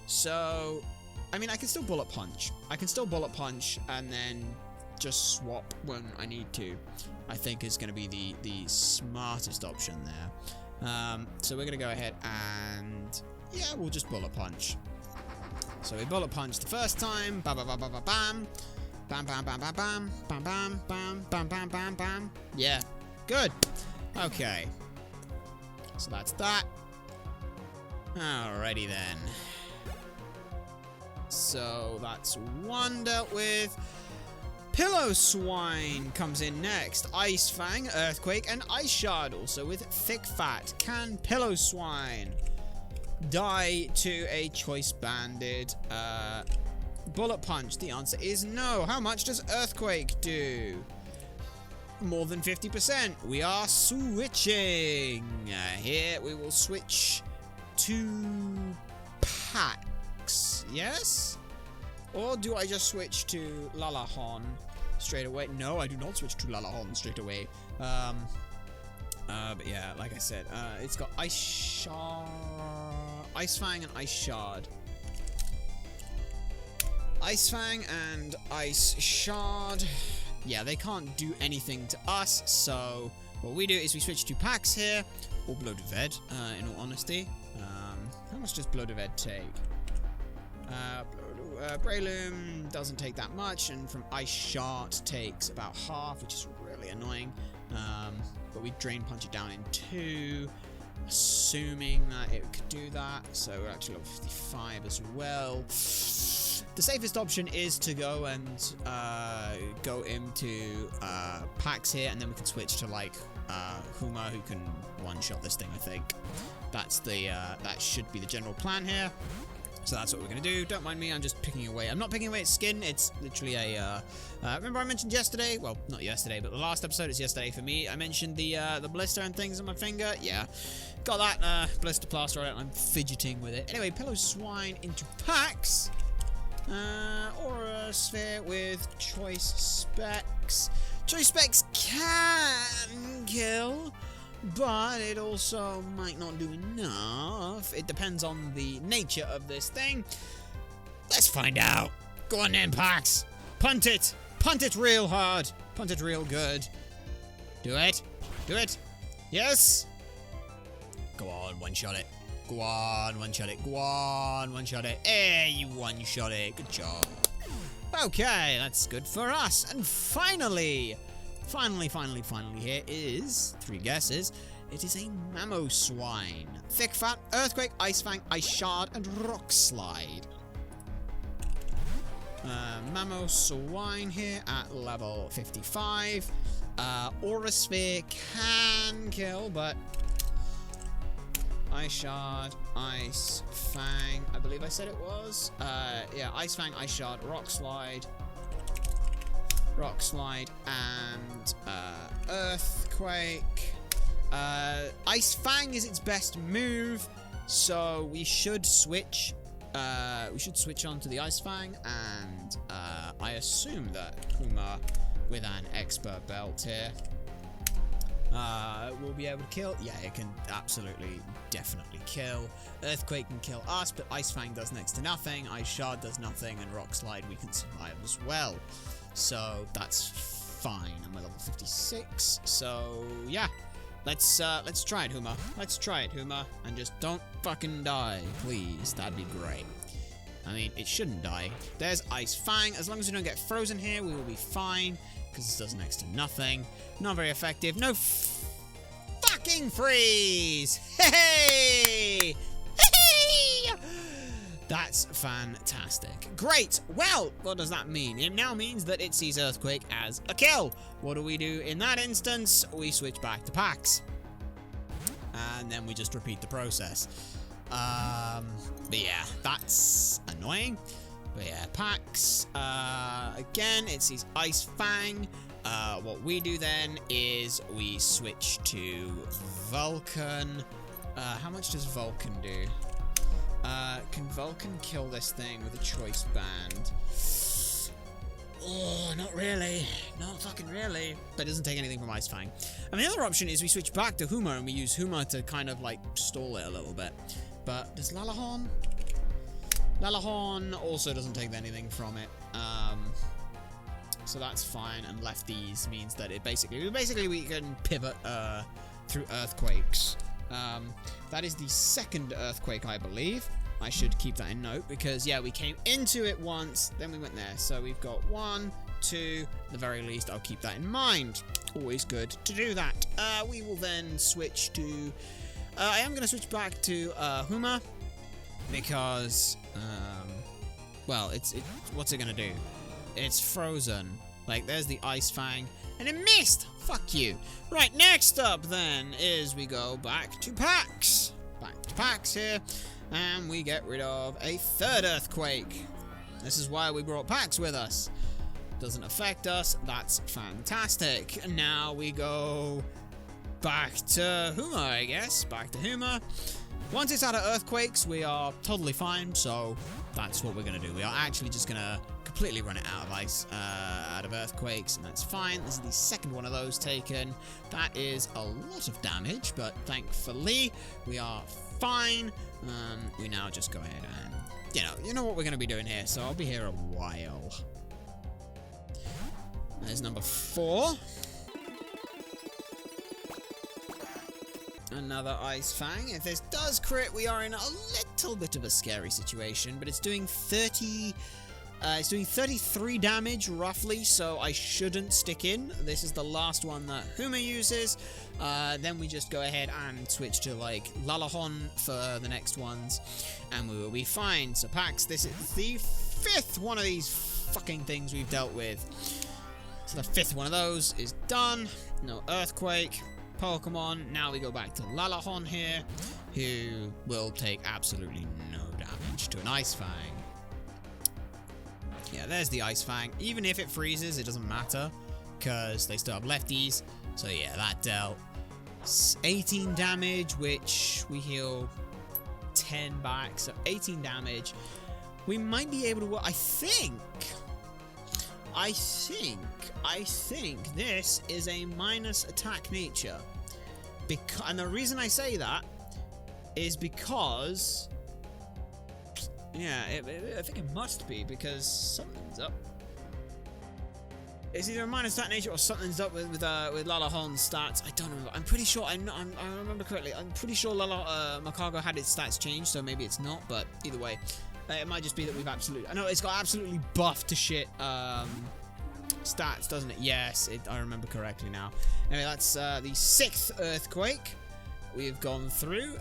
So, I mean, I can still Bullet Punch. I can still Bullet Punch and then just swap when I need to. I think is going to be the smartest option there. So we're going to go ahead and, yeah, we'll just Bullet Punch. So we Bullet Punch the first time. Bam, bam, bam, bam, bam. Bam, bam, bam, bam, bam. Bam, bam, bam, bam, bam, bam, bam. Yeah, good. Okay. So that's that. Alrighty then. So that's one dealt with. Pillow-Swine comes in next. Ice Fang, Earthquake, and Ice Shard, also with Thick Fat. Can Pillow-Swine die to a choice-banded Bullet Punch? The answer is no. How much does Earthquake do? More than 50%. We are switching. Here we will switch to Pax. Yes? Or do I just switch to Lalahon straight away? No, I do not switch to Lalahon straight away. But yeah, like I said, it's got Ice Shard, Ice Fang, and Ice Shard. Ice Fang and Ice Shard. Yeah, they can't do anything to us, so what we do is we switch to Pax here, or Bloodved, in all honesty. How much does Bloodved take? Breloom doesn't take that much, and from Ice Shard takes about half, which is really annoying. But we Drain Punch it down in 2, assuming that it could do that. So we're actually level 55 as well. The safest option is to go and go into Pax here, and then we can switch to like Huma, who can one-shot this thing. I think that's the that should be the general plan here. So that's what we're going to do. Don't mind me, I'm just picking away. I'm not picking away its skin, it's literally a, remember I mentioned yesterday? Well, not yesterday, but the last episode is yesterday for me. I mentioned the blister and things on my finger. Yeah, got that blister plaster on it. I'm fidgeting with it. Anyway, Pillow-Swine into Pax. Aura Sphere with Choice Specs. Choice Specs can kill, but it also might not do enough. It depends on the nature of this thing. Let's find out. Go on then, Pax. Punt it. Punt it real hard. Punt it real good. Do it. Do it. Yes. Go on, one-shot it. Go on, one-shot it. Go on, one-shot it. Hey, you one-shot it. Good job. Okay, that's good for us. And finally here is 3 guesses. It is a Mamoswine. Thick Fat, Earthquake, Ice Fang, Ice Shard, and Rock Slide. Mamoswine here at level 55. Aura Sphere can kill, but Ice Shard, Ice Fang, I believe I said it was. Yeah, Ice Fang, Ice Shard, Rock Slide, and Earthquake. Ice Fang is its best move, so we should switch. We should switch on to the Ice Fang, and I assume that Kuma, with an expert belt here, will be able to kill. Yeah, it can absolutely, definitely kill. Earthquake can kill us, but Ice Fang does next to nothing. Ice Shard does nothing, and Rock Slide we can survive as well. So that's fine. I'm at level 56. So yeah, let's try it, Huma. Let's try it, Huma, and just don't fucking die, please. That'd be great. I mean, it shouldn't die. There's Ice Fang. As long as we don't get frozen here, we will be fine. because this does next to nothing. Not very effective. No fucking freeze! Hey! Hey! That's fantastic. Great! Well, what does that mean? It now means that it sees Earthquake as a kill. What do we do in that instance? We switch back to Pax. And then we just repeat the process. But yeah, that's annoying. But yeah, Pax. Again, it sees Ice Fang. What we do then is we switch to Vulcan. How much does Vulcan do? Can Vulcan kill this thing with a choice band? Oh, not really. Not fucking really. But it doesn't take anything from Ice Fang. And the other option is we switch back to Huma and we use Huma to kind of like stall it a little bit. But does Lalahorn? Lalahorn also doesn't take anything from it. So that's fine. And lefties means that it basically we can pivot through earthquakes. That is the second earthquake, I believe. I should keep that in note because, yeah, we came into it once, then we went there. So we've got 1, 2, at the very least. I'll keep that in mind. Always good to do that. We will then switch to... I am going to switch back to Huma because, well, what's it going to do? It's frozen. Like, there's the Ice Fang, and it missed! Fuck you. Right, next up, then, is we go back to Pax. Back to Pax here, and we get rid of a third earthquake. This is why we brought Pax with us. Doesn't affect us. That's fantastic. Now we go back to Huma, I guess. Back to Huma. Once it's out of earthquakes, we are totally fine, so that's what we're going to do. We are actually just going to completely run it out of ice, out of earthquakes, and that's fine. This is the second one of those taken. That is a lot of damage, but thankfully we are fine. We now just go ahead and, you know what we're going to be doing here, so I'll be here a while. There's number 4. Another Ice Fang. If this does crit, we are in a little bit of a scary situation, but it's doing 33 damage, roughly, so I shouldn't stick in. This is the last one that Huma uses. Then we just go ahead and switch to, like, Lalahorn for the next ones, and we will be fine. So, Pax, this is the 5th one of these fucking things we've dealt with. So the 5th one of those is done. No earthquake. Pokemon. Now we go back to Lalahorn here, who will take absolutely no damage to an Ice Fang. Yeah, there's the Ice Fang. Even if it freezes, it doesn't matter, because they still have lefties. So yeah, that dealt 18 damage, which we heal 10 back, so 18 damage. We might be able to... I think this is a minus attack nature. And the reason I say that is because... Yeah, I think it must be, because something's up. It's either a minus attack nature or something's up with Lalahorn's stats. I don't remember. I'm pretty sure I remember correctly. I'm pretty sure Macago had its stats changed, so maybe it's not, but either way. It might just be that we've absolutely... I know it's got absolutely buffed to shit stats, doesn't it? Yes, I remember correctly now. Anyway, that's the 6th earthquake we've gone through.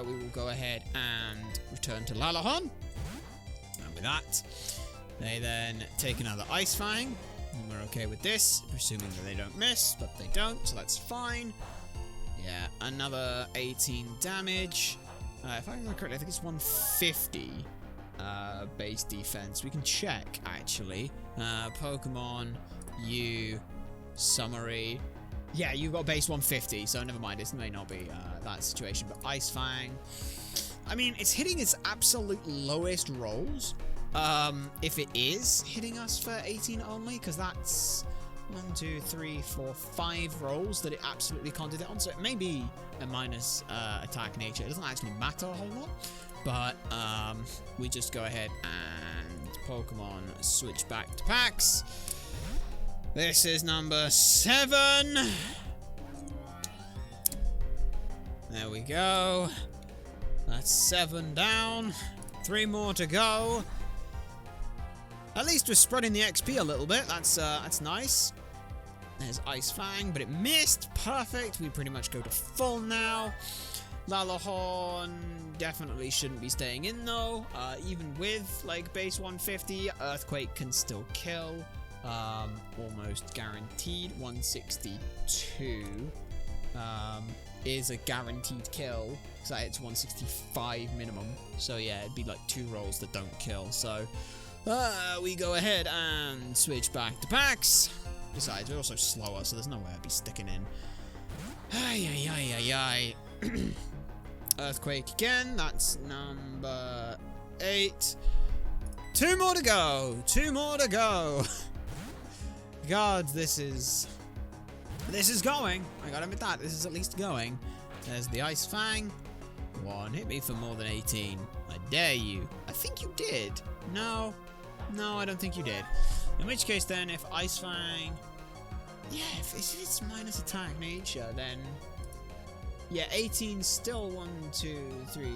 We will go ahead and return to Lalahorn. And with that, they then take another Ice Fang. And we're okay with this, presuming that they don't miss, but they don't, so that's fine. Yeah, another 18 damage. If I remember correctly, I think it's 150. Base defense. We can check, actually. Pokemon, summary. Yeah, you've got base 150, so never mind. This may not be that situation. But Ice Fang, I mean, it's hitting its absolute lowest rolls. If it is hitting us for 18 only, because that's 1, 2, 3, 4, 5 rolls that it absolutely can't do that on. So it may be a minus attack nature. It doesn't actually matter a whole lot. But we just go ahead and Pokemon switch back to Pax. This is number 7. There we go. That's 7 down. 3 more to go. At least we're spreading the XP a little bit. That's nice. There's Ice Fang, but it missed. Perfect. We pretty much go to full now. Lalahorn definitely shouldn't be staying in though. Even with like base 150, Earthquake can still kill. Almost guaranteed. 162 is a guaranteed kill. So it's 165 minimum. So yeah, it'd be like 2 rolls that don't kill. So we go ahead and switch back to packs. Besides, we're also slower, so there's no way I'd be sticking in. Ay. Earthquake again. That's number 8. 2 more to go. 2 more to go. God, this is going. I gotta admit that. This is at least going. There's the Ice Fang. 1 hit me for more than 18. I dare you. I think you did. No, I don't think you did. In which case then, if Ice Fang... Yeah, if it's minus attack nature, then... Yeah, 18 still 1, 2, 3...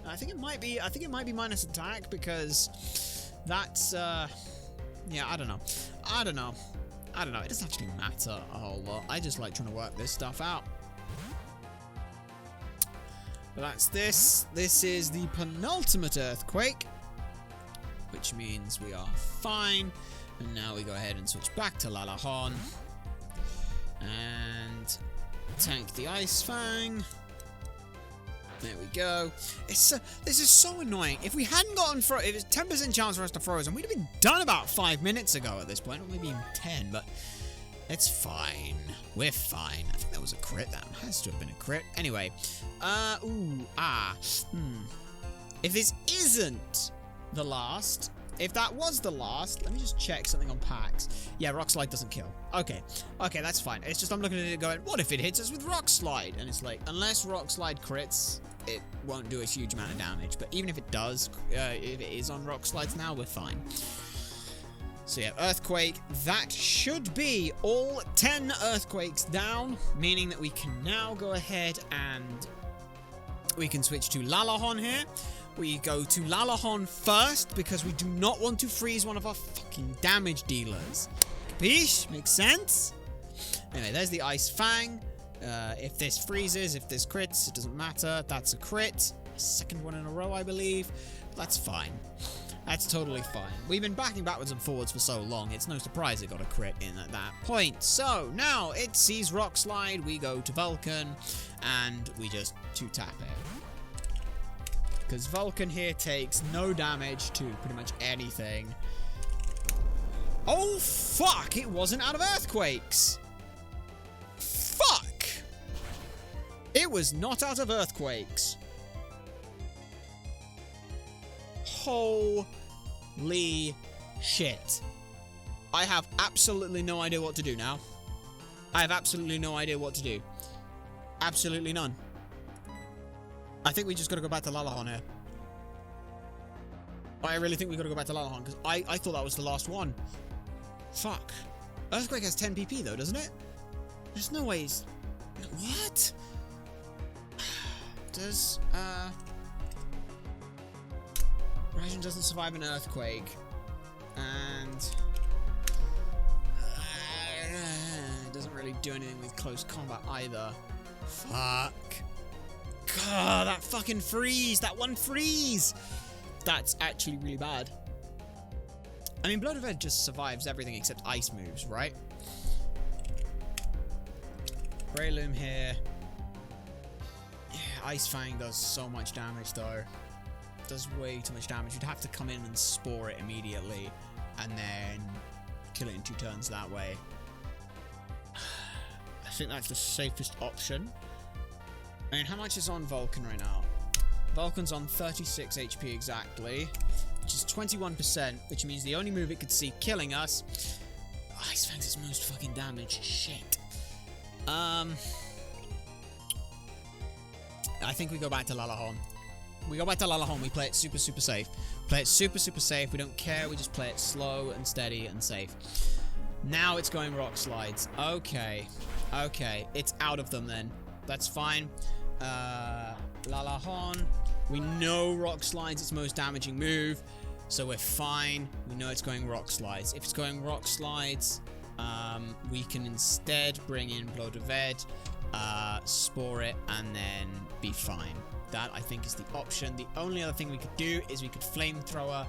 I think it might be minus attack, because... That's, yeah, I don't know. It doesn't actually matter a whole lot. I just like trying to work this stuff out. But that's this. This is the penultimate Earthquake, which means we are fine. And now we go ahead and switch back to Lalahorn and tank the Ice Fang. There we go. This is so annoying. If we hadn't gotten if it's 10% chance for us to frozen, we'd have been done about 5 minutes ago at this point, or maybe even 10. But it's fine. We're fine. I think that was a crit. That has to have been a crit. Anyway, If this isn't the last, if that was the last, let me just check something on packs. Yeah, Rock Slide doesn't kill. Okay, that's fine. It's just I'm looking at it going, what if it hits us with Rock Slide? And it's like, unless Rock Slide crits, it won't do a huge amount of damage. But even if it does, if it is on Rock Slides now, we're fine. So yeah, Earthquake, that should be all 10 Earthquakes down, meaning that we can now go ahead and we can switch to Lalahorn here. We go to Lalahorn first because we do not want to freeze one of our fucking damage dealers. Capiche? Makes sense? Anyway, there's the Ice Fang. If this freezes, if this crits, it doesn't matter. That's a crit. Second one in a row, I believe. That's fine. That's totally fine. We've been backing backwards and forwards for so long, it's no surprise it got a crit in at that point. So, now it sees Rock Slide, we go to Vulcan, and we just 2-tap it. Because Vulcan here takes no damage to pretty much anything. Oh, fuck! It wasn't out of Earthquakes! Fuck! It was not out of Earthquakes. Holy shit. I have absolutely no idea what to do now. I have absolutely no idea what to do. Absolutely none. I think we just gotta go back to Lalahorn here. I really think we gotta go back to Lalahorn, because I thought that was the last one. Fuck. Earthquake has 10 PP though, doesn't it? There's no ways. What? Does, Raijin doesn't survive an Earthquake. And it doesn't really do anything with close combat either. Fuck. God, that fucking freeze! That one freeze! That's actually really bad. I mean, Blood of Ed just survives everything except ice moves, right? Breloom here. Yeah, Ice Fang does so much damage though. It does way too much damage. You'd have to come in and spore it immediately and then kill it in 2 turns that way. I think that's the safest option. I mean, how much is on Vulcan right now? Vulcan's on 36 HP exactly, which is 21%, which means the only move it could see killing us. Ice Fang's its most fucking damage. Shit. I think we go back to Lalahorn. We go back to Lalahorn. We play it super safe. Play it super safe. We don't care. We just play it slow and steady and safe. Now it's going Rock Slides. Okay. It's out of them then. That's fine. Lalahorn. We know Rock Slides its most damaging move, so we're fine. We know it's going Rock Slides. If it's going Rock Slides, we can instead bring in Blow de Ved, spore it, and then be fine. That, I think, is the option. The only other thing we could do is we could Flamethrower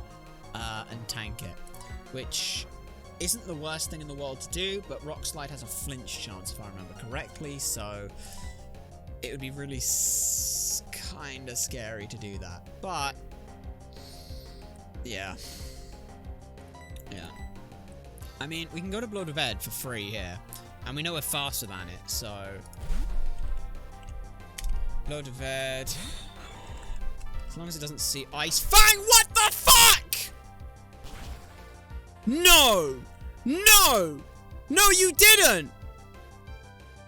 and tank it, which isn't the worst thing in the world to do, but Rock Slide has a flinch chance, if I remember correctly, so it would be really kind of scary to do that. But, yeah. I mean, we can go to Blow de Ved for free here, and we know we're faster than it, so Blow de Ved. As long as it doesn't see Ice Fang, what the fuck? No! No! No, you didn't!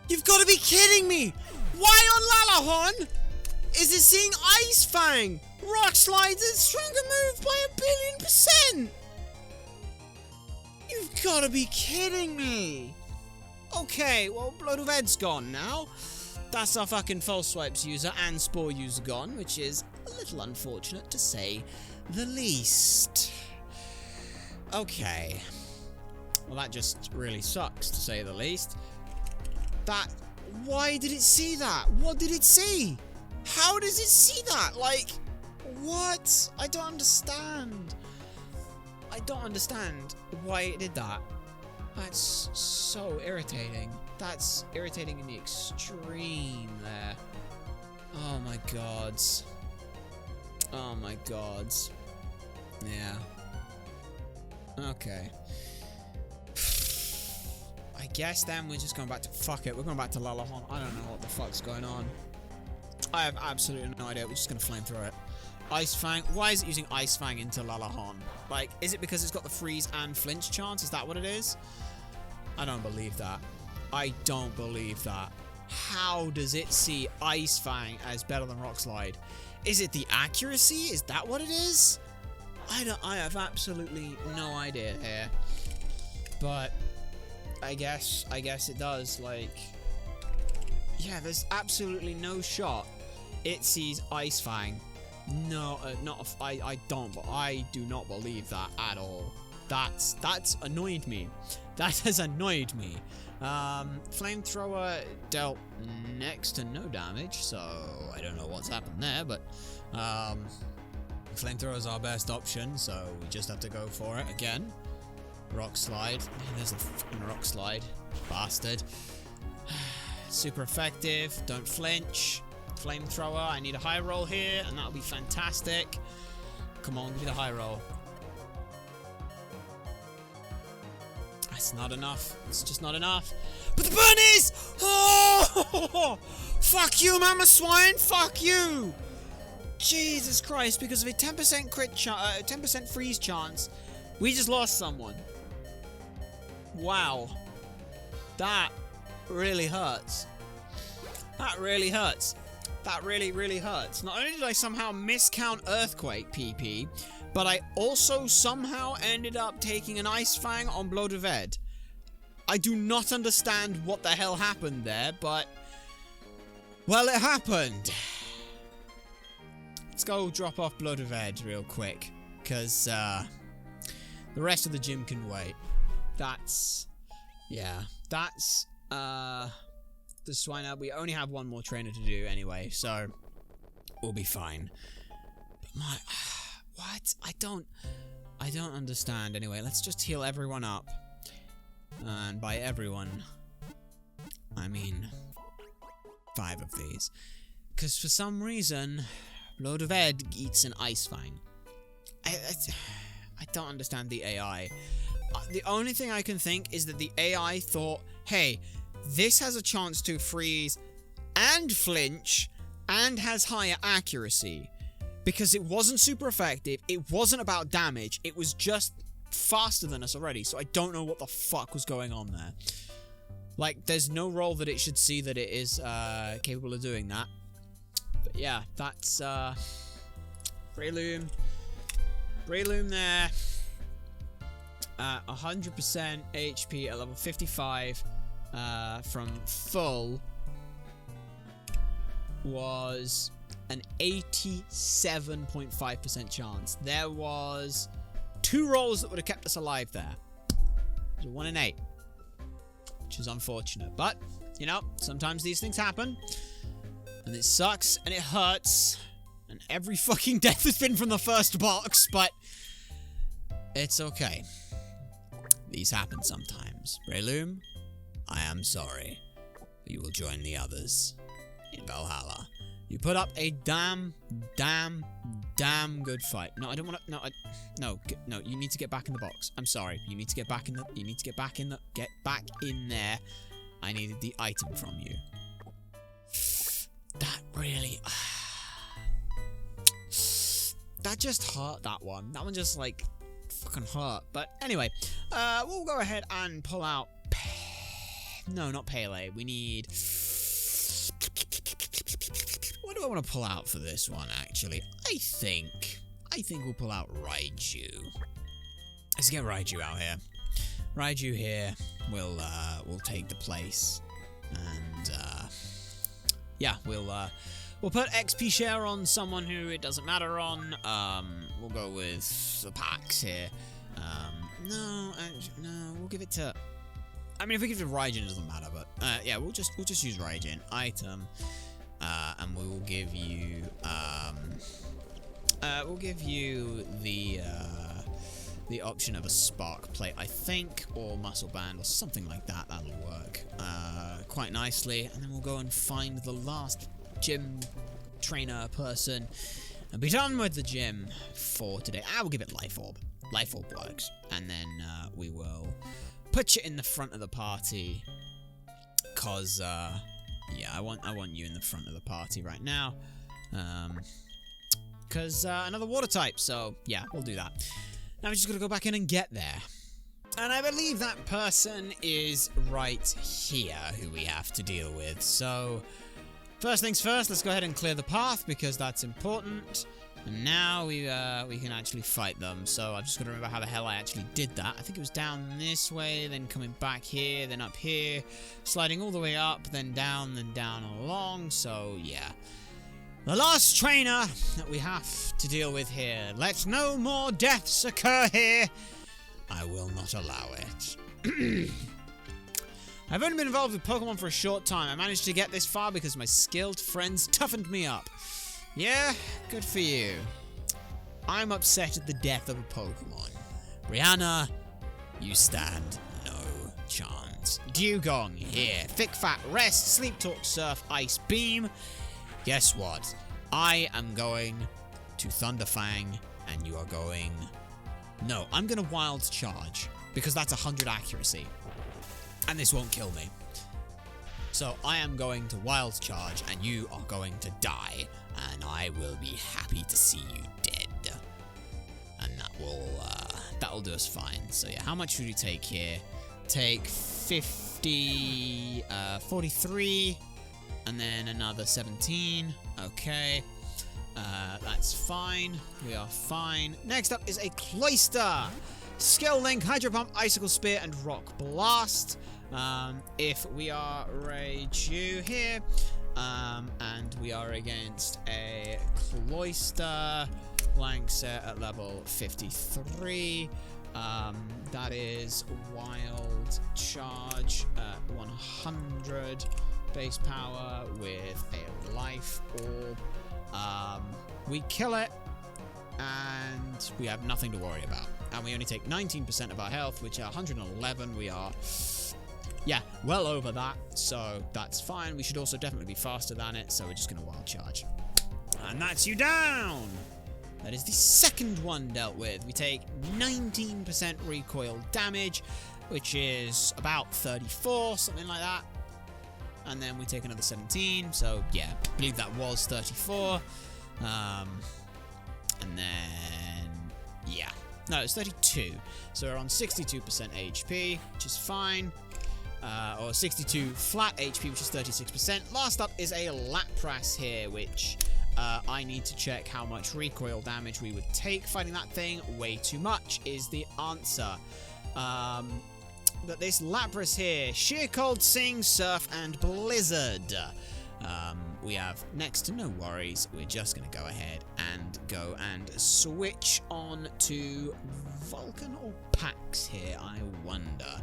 You've got to be kidding me! Why on Lalahon is it seeing Ice Fang? Rock Slide's a stronger move by 1,000,000,000%! You've got to be kidding me! Okay, well, Blow de Ved's gone now. That's our fucking False Swipes user and Spore user gone, which is a little unfortunate to say the least. Okay. Well, that just really sucks, to say the least. Why did it see that? What did it see? How does it see that? Like, what? I don't understand. I don't understand why it did that. That's so irritating. That's irritating in the extreme there. Oh my god. Oh my god. Yeah. Okay. I guess then we're just going back to... Fuck it, we're going back to Lalahon. I don't know what the fuck's going on. I have absolutely no idea. We're just going to Flamethrower it. Ice Fang. Why is it using Ice Fang into Lalahon? Like, is it because it's got the freeze and flinch chance? Is that what it is? I don't believe that. I don't believe that. How does it see Ice Fang as better than Rock Slide? Is it the accuracy? Is that what it is? I have absolutely no idea here. But I guess it does. Like, yeah, there's absolutely no shot it sees Ice Fang. No, I do not believe that at all. That's annoyed me. That has annoyed me. Flamethrower dealt next to no damage, so I don't know what's happened there, but Flamethrower is our best option, so we just have to go for it again. Rock Slide. Man, there's a fucking Rock Slide. Bastard. Super effective. Don't flinch. Flamethrower. I need a high roll here, and that'll be fantastic. Come on, give me the high roll. It's not enough. It's just not enough. But the burn is! Oh! Fuck you, Mama Swine! Fuck you! Jesus Christ, because of a 10% 10% freeze chance, we just lost someone. Wow. That really hurts. That really hurts. That really, really hurts. Not only did I somehow miscount Earthquake PP, but I also somehow ended up taking an Ice Fang on Blow de Ved. I do not understand what the hell happened there, but... well, it happened. Let's go drop off Blow de Ved real quick, because the rest of the gym can wait. That's... yeah, that's... the swine out. We only have one more trainer to do anyway, so we'll be fine. But my... what? I don't understand. Anyway, let's just heal everyone up. And by everyone, I mean 5 of these. Because for some reason, Blow de Ved eats an Ice Fang. I don't understand the AI. The only thing I can think is that the AI thought, hey, this has a chance to freeze and flinch and has higher accuracy. Because it wasn't super effective, it wasn't about damage, it was just faster than us already, so I don't know what the fuck was going on there. Like, there's no role that it should see that it is capable of doing that. But yeah, that's Breloom there. 100% HP at level 55 from full was an 87.5% chance. There was 2 rolls that would have kept us alive there. It was a 1 in 8. which is unfortunate. But, you know, sometimes these things happen, and it sucks, and it hurts, and every fucking death has been from the first box, but it's okay. These happen sometimes. Breloom, I am sorry, but you will join the others in Valhalla. You put up a damn good fight. No, I don't want to. No, you need to get back in the box. I'm sorry. You need to get back in the. Get back in there. I needed the item from you. That really. That just hurt. That one just like fucking hurt. But anyway, we'll go ahead and pull out. No, not Pele. We need. What do I want to pull out for this one, actually? I think we'll pull out Raiju. Let's get Raiju out here. Raiju here will take the place. And, yeah, we'll put XP share on someone who it doesn't matter on. We'll go with the packs here. No, we'll give it to... I mean, if we give it to Raijin, it doesn't matter, but, yeah, we'll just use Raijin. Item... and we will give you, the option of a spark plate, I think, or muscle band, or something like that. That'll work, quite nicely. And then we'll go and find the last gym trainer person, and be done with the gym for today. I will give it Life Orb. Life Orb works. And then, we will put you in the front of the party, cause, yeah, I want you in the front of the party right now. Because another water type, so yeah, we'll do that. Now we're just gonna go back in and get there. And I believe that person is right here who we have to deal with. So, first things first, let's go ahead and clear the path because that's important. And now we can actually fight them. So I've just got to remember how the hell I actually did that. I think it was down this way, then coming back here, then up here, sliding all the way up, then down along. So yeah. The last trainer that we have to deal with here. Let no more deaths occur here. I will not allow it. I've only been involved with Pokemon for a short time. I managed to get this far because my skilled friends toughened me up. Yeah, good for you. I'm upset at the death of a Pokemon. Brianna, you stand no chance. Dugong, here. Thick Fat, Rest, Sleep Talk, Surf, Ice Beam. Guess what? I am going to Thunderfang, and you are going... No, I'm going to Wild Charge, because that's 100 accuracy. And this won't kill me. So I am going to Wild Charge, and you are going to die. And I will be happy to see you dead. And that'll do us fine. So yeah, how much should we take here? Take 50, 43, and then another 17. Okay. That's fine. We are fine. Next up is a Cloyster. Skill Link, Hydro Pump, Icicle Spear, and Rock Blast. If we are Raiju here, and we are against a Cloyster blank set at level 53. That is Wild Charge at 100 base power with a Life Orb. We kill it, and we have nothing to worry about. And we only take 19% of our health, which are 111. We are... yeah, well over that, so that's fine. We should also definitely be faster than it, so we're just going to Wild Charge. And that's you down! That is the second one dealt with. We take 19% recoil damage, which is about 34, something like that. And then we take another 17, so yeah, I believe that was 34. And then, yeah. No, it's 32. So we're on 62% HP, which is fine. Or 62 flat HP, which is 36%. Last up is a Lapras here, which I need to check how much recoil damage we would take fighting that thing. Way too much is the answer. But this Lapras here, Sheer Cold, Sing, Surf, and Blizzard. We have next to no worries. We're just going to go ahead and go and switch on to Vulcan or Pax here, I wonder.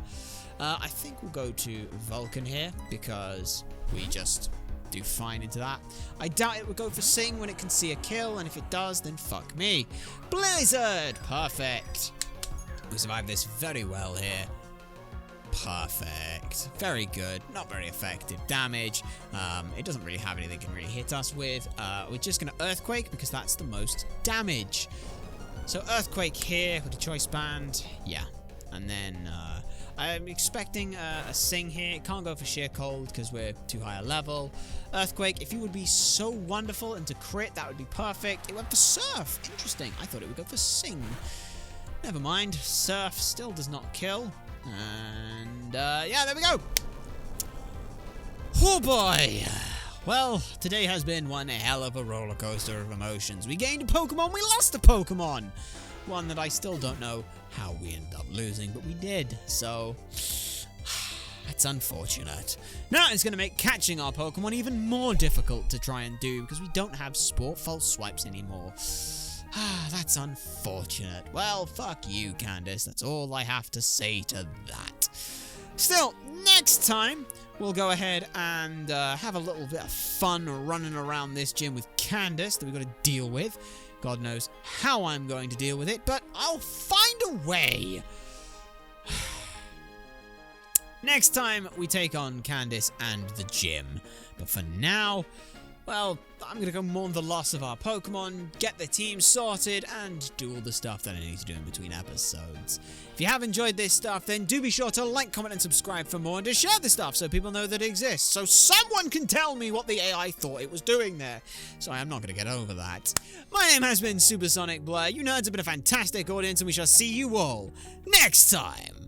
I think we'll go to Vulcan here because we just do fine into that. I doubt it will go for Sing when it can see a kill, and if it does, then fuck me. Blizzard! Perfect. We survived this very well here. Perfect. Very good. Not very effective damage. It doesn't really have anything it can really hit us with. We're just going to Earthquake because that's the most damage. So Earthquake here with the Choice Band. Yeah. And then I'm expecting a Sing here. It can't go for Sheer Cold because we're too high a level. Earthquake, if you would be so wonderful and to crit, that would be perfect. It went for Surf. Interesting. I thought it would go for Sing. Never mind. Surf still does not kill. And, yeah, there we go. Oh, boy. Well, today has been one hell of a roller coaster of emotions. We gained a Pokemon, we lost a Pokemon. One that I still don't know how we ended up losing, but we did. So, that's unfortunate. Now it's going to make catching our Pokemon even more difficult to try and do because we don't have Sport False Swipes anymore. That's unfortunate. Well, fuck you, Candace. That's all I have to say to that. Still, next time, we'll go ahead and have a little bit of fun running around this gym with Candace that we've got to deal with. God knows how I'm going to deal with it, but I'll find a way. Next time, we take on Candace and the gym. But for now, well, I'm going to go mourn the loss of our Pokemon, get the team sorted, and do all the stuff that I need to do in between episodes. If you have enjoyed this stuff, then do be sure to like, comment, and subscribe for more, and to share the stuff so people know that it exists, so someone can tell me what the AI thought it was doing there. So I'm not going to get over that. My name has been SuperSonicBlur. You nerds have been a fantastic audience, and we shall see you all next time.